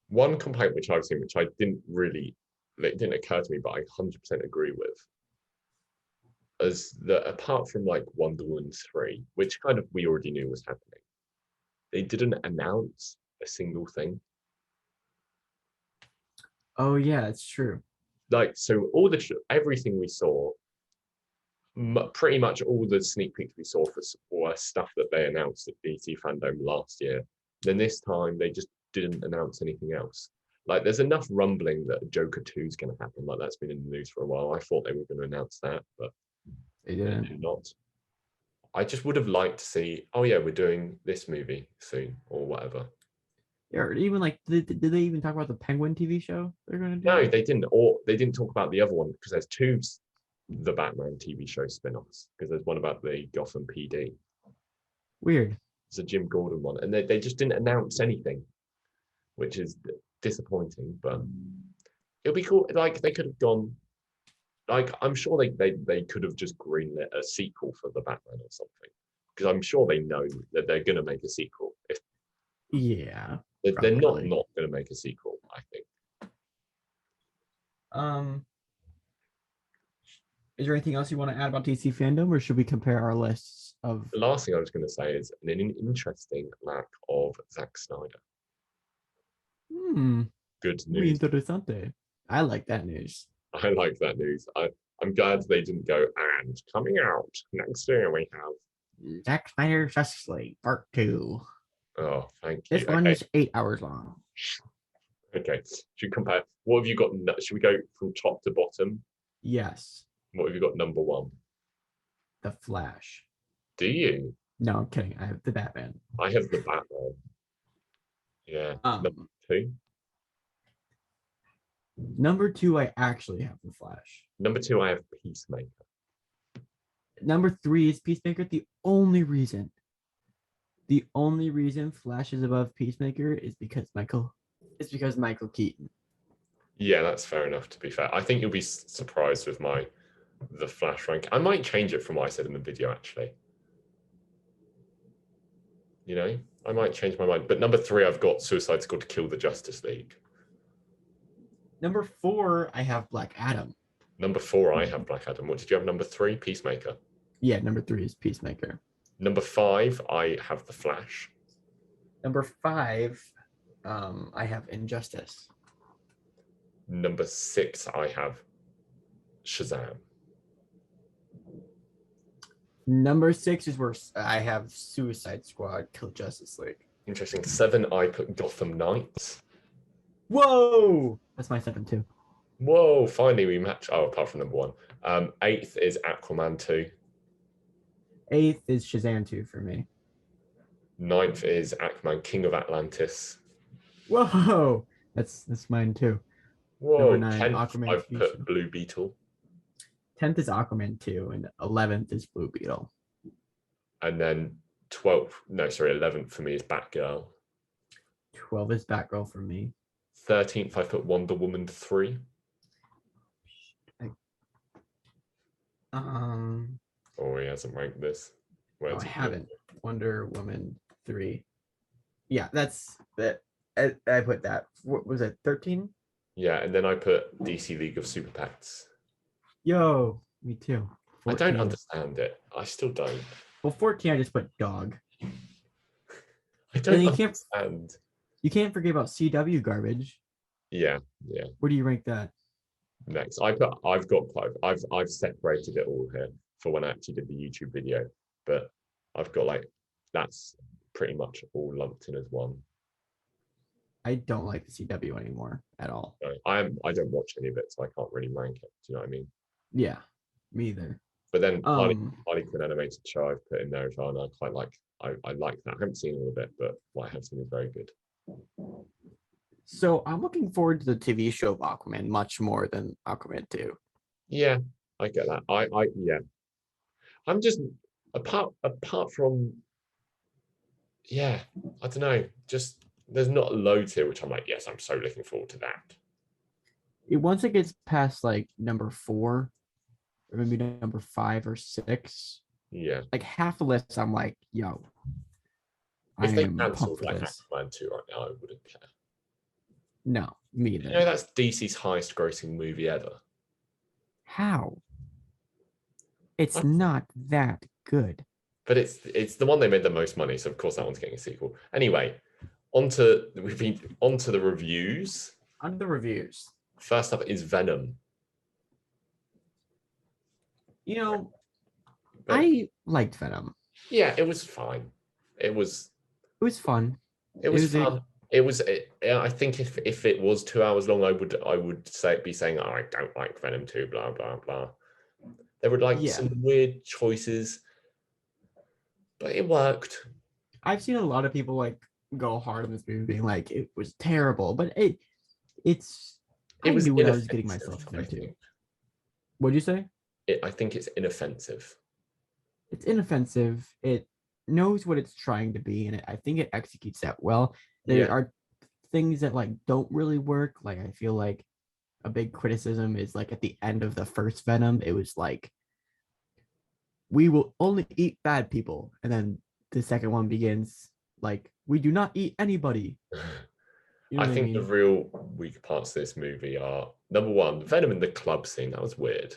One complaint which I've seen, which I didn't really, it didn't occur to me, but I 100% agree with, is that apart from like Wonder Woman 3, which kind of we already knew was happening, they didn't announce a single thing. Oh yeah, it's true. Like, so everything we saw, pretty much all the sneak peeks we saw were stuff that they announced at DC Fandom last year. Then this time they just didn't announce anything else. Like, there's enough rumbling that Joker 2 is going to happen. Like, that's been in the news for a while. I thought they were going to announce that, but They didn't. they did not. I just would have liked to see, oh yeah, we're doing this movie soon or whatever. Yeah, or even like, did they even talk about the Penguin TV show they're going to do? No, they didn't. Or they didn't talk about the other one because there's 2 the Batman TV show spin-offs, because there's one about the Gotham PD. Weird. It's a Jim Gordon one, and they just didn't announce anything, which is disappointing. But it'll be cool. Like, they could have gone, like, I'm sure they could have just greenlit a sequel for the Batman or something, because I'm sure they know that they're going to make a sequel. If Yeah, they're not going to make a sequel, I think. Is there anything else you want to add about DC fandom, or should we compare our lists of? The last thing I was going to say is an interesting lack of Zack Snyder. Good news. Muy interesante. I like that news. I like that news. I'm glad they didn't go, and coming out next year we have Zack Snyder Justice League Part 2. Oh, thank you. This one is 8 hours long. Okay. Should we compare? What have you got? Should we go from top to bottom? Yes. What have you got number 1? The Flash. Do you? No, I'm kidding. I have the Batman. I have the Batman. Yeah. Number 2? Number 2, I actually have the Flash. Number 2, I have Peacemaker. Number 3 is Peacemaker. The only reason Flash is above Peacemaker is because Michael Keaton. Yeah, that's fair enough, to be fair. I think you'll be surprised with the Flash rank. I might change it from what I said in the video, actually. You know, I might change my mind. But number 3, I've got Suicide Squad to Kill the Justice League. Number 4, I have Black Adam. Number 4, I have Black Adam. What did you have? Number 3, Peacemaker. Yeah, number 3 is Peacemaker. Number 5, I have the Flash. Number 5, I have Injustice. Number 6, I have Shazam. Number 6 is where I have Suicide Squad, Kill Justice League. Interesting. 7, I put Gotham Knights. Whoa! That's my 7 too. Whoa, finally we match. Oh, apart from number 1. 8th is Aquaman 2. 8th is Shazam 2 for me. 9th is Aquaman, King of Atlantis. Whoa! That's mine too. Whoa, Number 9, 10th, Aquaman I've put Blue Beetle. 10th is Aquaman 2, and 11th is Blue Beetle. And then 11th for me is Batgirl. 12 is Batgirl for me. 13th, I put Wonder Woman 3. Oh, he hasn't ranked this. I haven't. Wonder Woman 3. Yeah, that's that. I put that. What was it? 13? Yeah, and then I put DC League of Superpets. Yo, me too. 14. I don't understand it. I still don't. Well, 14, I just put dog. I don't understand. You can't forget about CW garbage. Yeah. Where do you rank that? next. I've separated it all here for when I actually did the YouTube video, but I've got like that's pretty much all lumped in as one. I don't like the CW anymore at all. So I don't watch any of it, so I can't really rank it. Do you know what I mean? Yeah, me either. But then Harley Um, Quinn animated show I've put in there as well, and I quite like. I like that. I haven't seen all of it, but what I have seen is very good. so I'm looking forward to the TV show of Aquaman much more than Aquaman 2. Yeah, I get that. Yeah. I'm just apart from yeah, I don't know. Just there's not loads here which I'm like, yes, I'm so looking forward to that. Once it gets past like number 4, or maybe number 5 or 6, Yeah. like half the list, I'm like, yo, I If they am pumped cancelled for like this. Aquaman 2 right now, I wouldn't care. No, me You either. know that's DC's highest grossing movie ever. How? It's I- not that good. But it's the one they made the most money, so of course that one's getting a sequel. Anyway, we've been onto the reviews. On the reviews, First up is Venom. you know, But I liked Venom. yeah, it was fine. It was It was fun. It was a- fun. I think if it was 2 hours long, I would be saying, oh, I don't like Venom 2, blah blah blah. There were like Yeah. some weird choices, but it worked. I've seen a lot of people like go hard on this movie, being like it was terrible, but I knew what I was getting myself I into. think. What'd you say? I think it's inoffensive. It's inoffensive. It knows what it's trying to be, and I think it executes that well. There are things that like don't really work. Like I feel like a big criticism is like at the end of the first Venom, it was like we will only eat bad people, and then the second one begins like we do not eat anybody. You know I what think mean? the real weak parts of this movie are number one, Venom in the club scene. That was weird.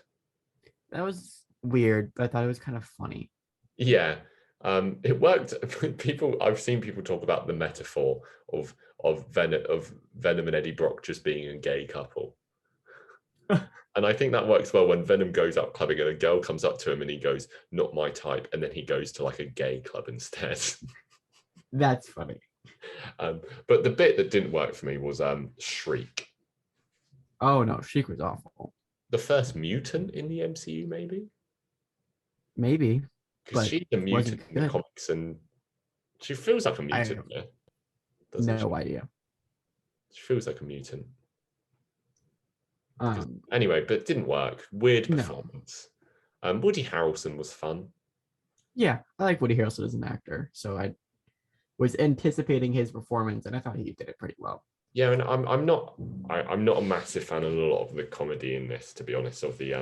That was weird, but I thought it was kind of funny. Yeah, it worked. I've seen people talk about the metaphor of Venom and Eddie Brock just being a gay couple, and I think that works well when Venom goes out clubbing and a girl comes up to him and he goes, "Not my type," and then he goes to like a gay club instead. That's funny. But the bit that didn't work for me was Shriek, Oh no, Sheik was awful. the first mutant in the MCU, maybe. Maybe, Because but she's a mutant in the good. comics, and she feels like a mutant. have Doesn't no she? idea. She feels like a mutant. Um, Anyway, but it didn't work. Weird No. performance. Woody Harrelson was fun. yeah, I like Woody Harrelson as an actor, so I was anticipating his performance, and I thought he did it pretty well. Yeah, and I'm not a massive fan of a lot of the comedy in this, to be honest. Of the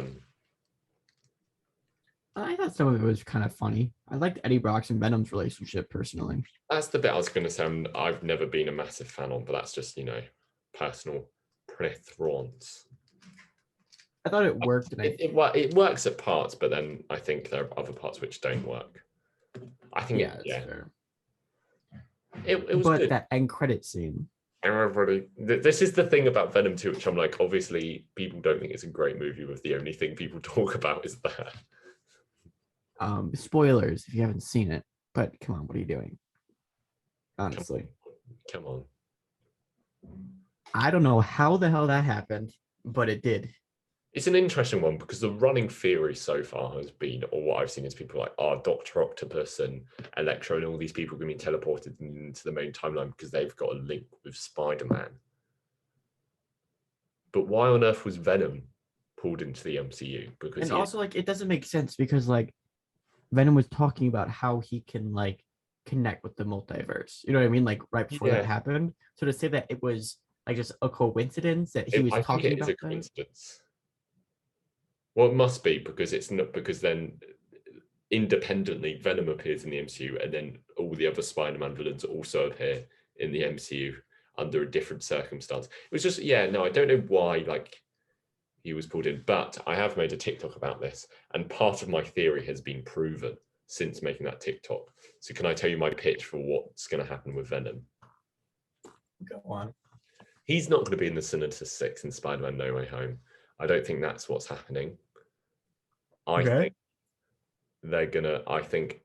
I thought some of it was kind of funny. I liked Eddie Brock's and Venom's relationship personally. that's the bit I was going to say. I've never been a massive fan of, but that's just personal preference. I thought it worked, and It works at parts, but then I think there are other parts which don't work. I think fair. it was But good. that end credit scene. Everybody, this is the thing about Venom 2, which I'm like, obviously people don't think it's a great movie, with the only thing people talk about is that. Spoilers if you haven't seen it, but come on, what are you doing? Honestly, Come on. I don't know how the hell that happened, but it did. It's an interesting one because the running theory so far has been, or what I've seen is people like, Dr. Octopus and Electro and all these people are going to be teleported into the main timeline because they've got a link with Spider-Man. But why on earth was Venom pulled into the MCU? Because also like it doesn't make sense because like Venom was talking about how he can like connect with the multiverse. You know what I mean? Like right before that happened. So to say that it was like just a coincidence that he was talking about. I think it is a coincidence. Well, it must be because it's not, because then independently Venom appears in the MCU and then all the other Spider-Man villains also appear in the MCU under a different circumstance. It was just, I don't know why like he was pulled in, but I have made a TikTok about this and part of my theory has been proven since making that TikTok. So can I tell you my pitch for what's going to happen with Venom? Go on. He's not going to be in the Sinister Six in Spider-Man No Way Home. I don't think that's what's happening. I Okay. think they're gonna. I think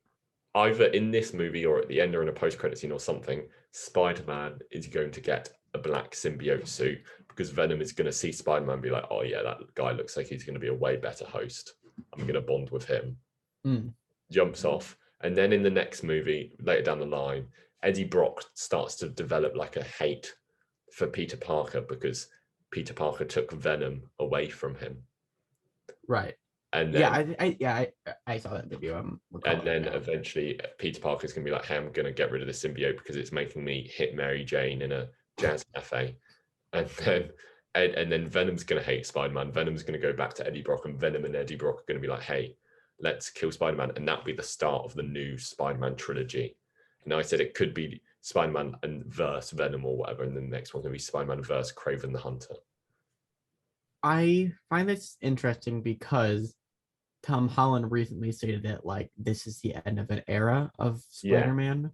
either in this movie or at the end or in a post-credit scene or something, Spider-Man is going to get a black symbiote suit because Venom is going to see Spider-Man and be like, oh yeah, that guy looks like he's going to be a way better host. I'm going to bond with him. Jumps off. And then in the next movie, later down the line, Eddie Brock starts to develop like a hate for Peter Parker because Peter Parker took Venom away from him. Right. And then, I saw that video. and then eventually Peter Parker's going to be like, hey, I'm going to get rid of the symbiote because it's making me hit Mary Jane in a jazz cafe. And then Venom's going to hate Spider-Man. Venom's going to go back to Eddie Brock, and Venom and Eddie Brock are going to be like, hey, let's kill Spider-Man. And that'll be the start of the new Spider-Man trilogy. And I said it could be Spider-Man and verse Venom or whatever, and then the next one's going to be Spider-Man verse Kraven the Hunter. I find this interesting because Tom Holland recently stated that like this is the end of an era of Spider-Man. Yeah.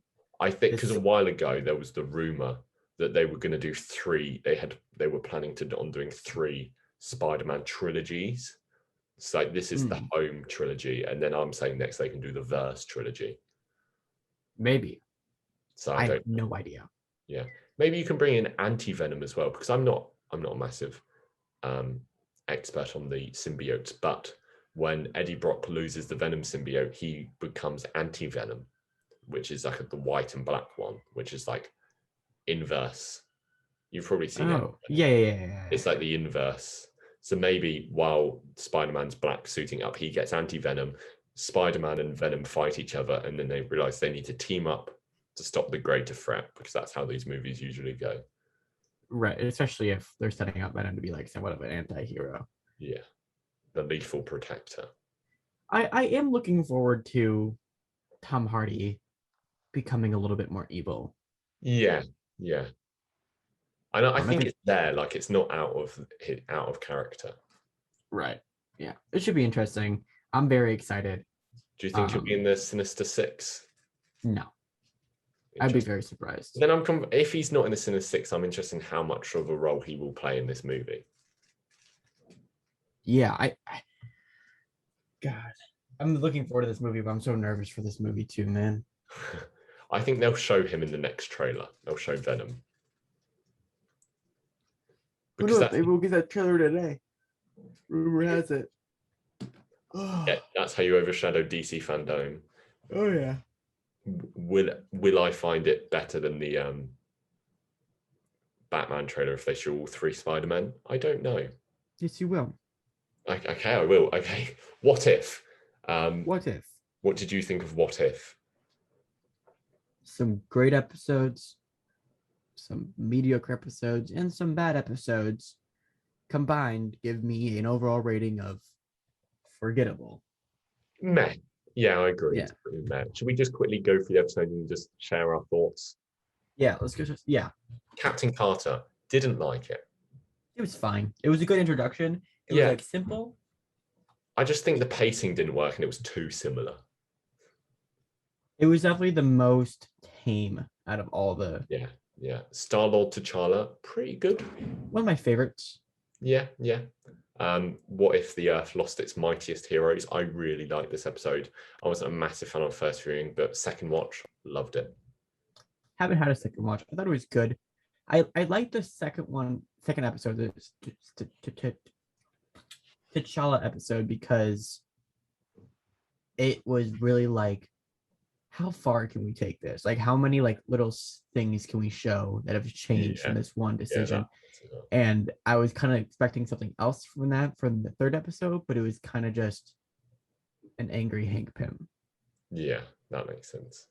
I think because a while ago there was the rumor that they were going to do three. They were planning on doing 3 Spider-Man trilogies. So like, this is the home trilogy, and then I'm saying next they can do the verse trilogy. Maybe. So I have no idea. Yeah, maybe you can bring in anti-Venom as well, because I'm not a massive expert on the symbiotes, but when Eddie Brock loses the Venom symbiote, he becomes anti-Venom, which is like the white and black one, which is like inverse. You've probably seen it. Yeah. It's like the inverse. So maybe while Spider-Man's black suiting up, he gets anti-Venom. Spider-Man and Venom fight each other, and then they realize they need to team up to stop the greater threat, because that's how these movies usually go. Right, especially if they're setting up Venom to be like somewhat of an anti-hero. Yeah, the lethal protector. I am looking forward to Tom Hardy becoming a little bit more evil. Yeah. I think it's there, like it's not out of character. Right. Yeah, it should be interesting. I'm very excited. Do you think he'll be in the Sinister Six? No. I'd be very surprised. Then if he's not in the Sinister Six, I'm interested in how much of a role he will play in this movie. Yeah, God, I'm looking forward to this movie, but I'm so nervous for this movie too, man. I think they'll show him in the next trailer. They'll show Venom. Who knows? Maybe we'll get that trailer today. Rumor has it. Yeah, that's how you overshadow DC Fandome. Oh yeah. Will I find it better than the Batman trailer if they show all 3 Spider-Men? I don't know. Yes, you will. Okay, I will. Okay. What if? What if? What did you think of What If? Some great episodes, some mediocre episodes, and some bad episodes combined give me an overall rating of forgettable. Meh. Yeah, I agree. Yeah. Meh. Should we just quickly go through the episode and just share our thoughts? Yeah, let's go. Yeah. Captain Carter, didn't like it. It was fine. It was a good introduction. It was like simple. I just think the pacing didn't work and it was too similar. It was definitely the most tame out of all the. Yeah. Star-Lord T'Challa, pretty good. One of my favorites. Yeah. What if the Earth lost its mightiest heroes? I really liked this episode. I wasn't a massive fan of first viewing, but second watch, loved it. Haven't had a second watch. I thought it was good. I liked the second episode, the T'Challa episode, because it was really like, how far can we take this? Like, how many like little things can we show that have changed from this one decision? And I was kind of expecting something else from the third episode, but it was kind of just an angry Hank Pym. Yeah, that makes sense.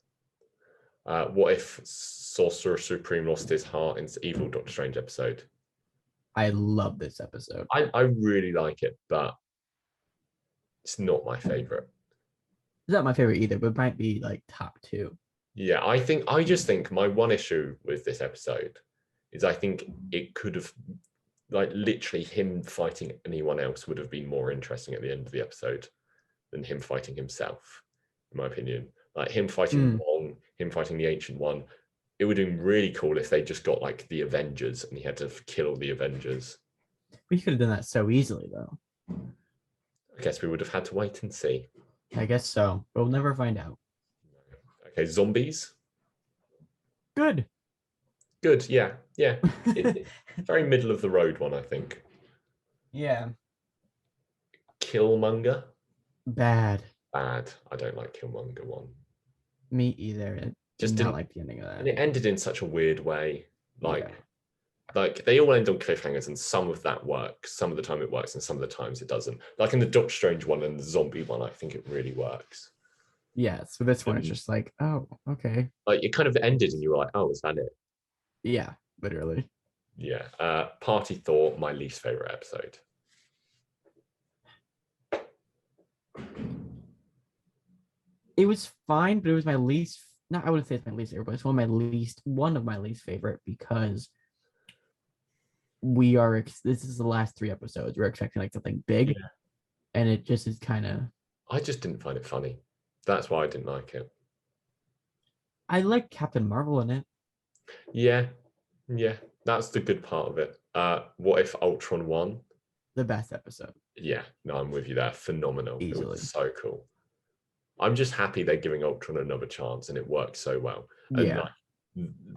What if Sorcerer Supreme lost his heart in the evil Doctor Strange episode? I love this episode. I really like it, but it's not my favorite. It's not my favorite either, but it might be like top 2. Yeah, I just think my one issue with this episode is I think it could have, like, literally him fighting anyone else would have been more interesting at the end of the episode than him fighting himself, in my opinion. Like him fighting Wong, him fighting the Ancient One. It would have been really cool if they just got like the Avengers and he had to kill all the Avengers. We could have done that so easily, though. I guess we would have had to wait and see. I guess so. We'll never find out. Okay, zombies. Good. Good, yeah. Very middle of the road one, I think. Yeah. Killmonger. Bad. Bad. I don't like Killmonger one. Me either. It Just did not didn't like the ending of that. And it ended in such a weird way. Like they all end on cliffhangers, and some of that works. Some of the time it works, and some of the times it doesn't. Like in the Doctor Strange one and the zombie one, I think it really works. Yeah. So this one is just like, oh, okay. Like it kind of ended, and you were like, oh, is that it? Yeah, literally. Yeah. Party Thought, my least favorite episode. It was fine, but it was my least. No, I wouldn't say it's my least favorite, but it's one of my least favorite because this is the last 3 episodes. We're expecting like something big, and it just is kind of. I just didn't find it funny. That's why I didn't like it. I like Captain Marvel in it. Yeah, that's the good part of it. What if Ultron won? The best episode. Yeah, no, I'm with you there. Phenomenal. Easily. It was so cool. I'm just happy they're giving Ultron another chance, and it works so well. And Yeah. like,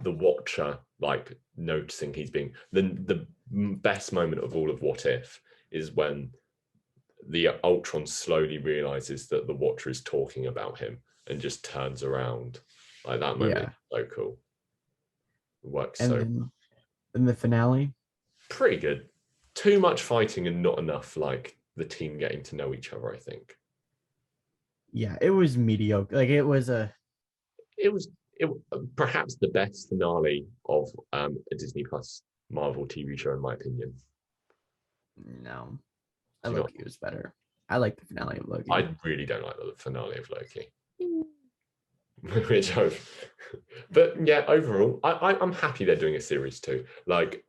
the Watcher, like noticing he's being the best moment of all of What If is when the Ultron slowly realizes that the Watcher is talking about him and just turns around. Like that moment is so cool. It works and so. Then, in the finale, pretty good. Too much fighting and not enough like the team getting to know each other, I think. Yeah, it was mediocre. Like it was perhaps the best finale of a Disney Plus Marvel TV show, in my opinion. No, Loki was better. I like the finale of Loki. I really don't like the finale of Loki. But yeah, overall, I'm happy they're doing a series too. Like,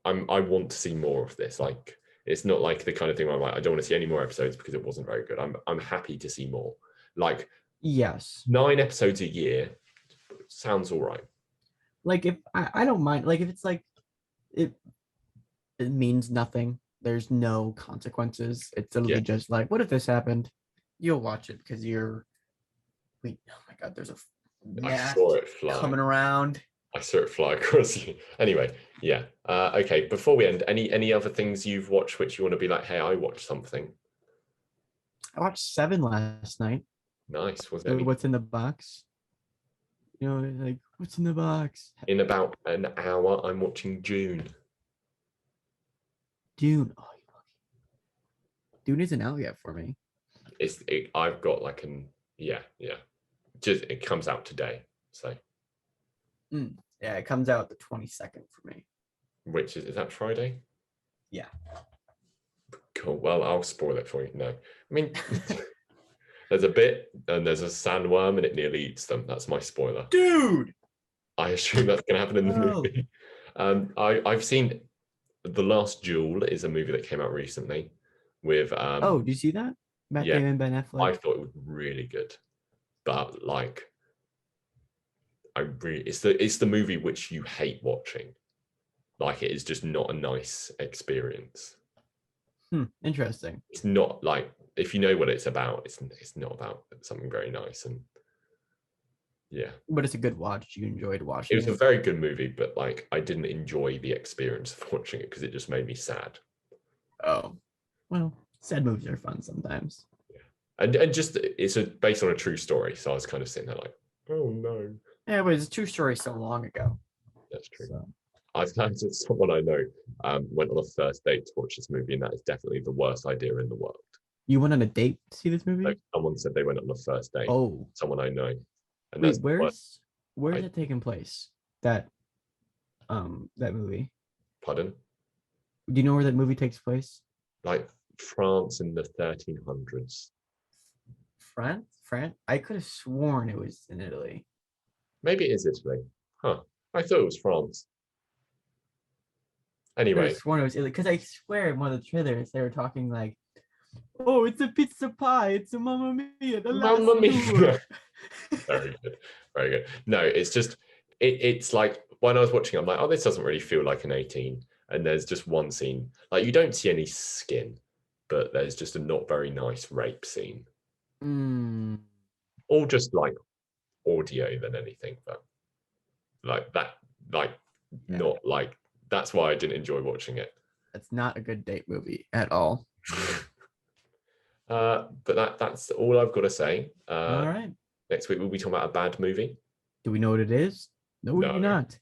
I want to see more of this. Like, it's not like the kind of thing where I'm like, I don't want to see any more episodes because it wasn't very good. I'm happy to see more. Like, yes, 9 episodes a year sounds all right. Like if I don't mind. Like if it's like it means nothing. There's no consequences. It's literally just like, what if this happened? You'll watch it because you're. Wait, oh my god! There's a. I saw it fly coming around. I saw it fly across you. Anyway, yeah. Okay, before we end, any other things you've watched which you want to be like, hey, I watched something? I watched 7 last night. Nice. Was there What's in the box? You know, like, what's in the box? In about an hour, I'm watching Dune. Dune. Oh, you lucky. Dune isn't out yet for me. I've got like yeah. Just it comes out today, so. Yeah, it comes out the 22nd for me. Which is that Friday? Yeah. Cool. Well, I'll spoil it for you. No, I mean, there's a bit and there's a sandworm and it nearly eats them. That's my spoiler. Dude! I assume that's going to happen in the movie. I've seen The Last Duel is a movie that came out recently with. Oh, did you see that? Matt Damon, Ben Affleck. I thought it was really good, but like, it's the movie which you hate watching. Like, it is just not a nice experience. Interesting. It's not like, if you know what it's about, it's not about something very nice, and yeah. But it's a good watch. You enjoyed watching it. It was a very good movie, but like I didn't enjoy the experience of watching it because it just made me sad. Oh, well, sad movies are fun sometimes. Yeah, and just it's based on a true story, so I was kind of sitting there like, oh no. Yeah, but it's a true story so long ago. That's true. So. I've had someone I know went on a first date to watch this movie, and that is definitely the worst idea in the world. You went on a date to see this movie? Like, someone said they went on a first date. Oh, someone I know. And wait, where's it taking place? That movie. Pardon? Do you know where that movie takes place? Like France in the 1300s. France? I could have sworn it was in Italy. Maybe it is Italy. Huh. I thought it was France. Anyway. I could have sworn it was Italy because I swear in one of the trailers they were talking like, oh, it's a pizza pie. It's a Mamma Mia. Mamma Mia. Very good. Very good. No, it's just, it's like, when I was watching, I'm like, oh, this doesn't really feel like an 18. and there's just one scene. Like, you don't see any skin, but there's just a not very nice rape scene. Or just like audio than anything, but like that, like not like, that's why I didn't enjoy watching it. It's not a good date movie at all. But that's all I've got to say. All right. Next week we'll be talking about a bad movie. Do we know what it is? No, we No. do not.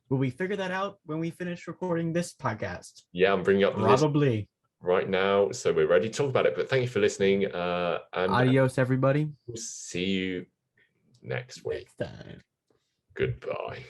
Will we figure that out when we finish recording this podcast? Yeah, I'm bringing up the list Probably. right now, so we're ready to talk about it. But thank you for listening. And Adios, everybody. we'll see you next week. Next time. Goodbye.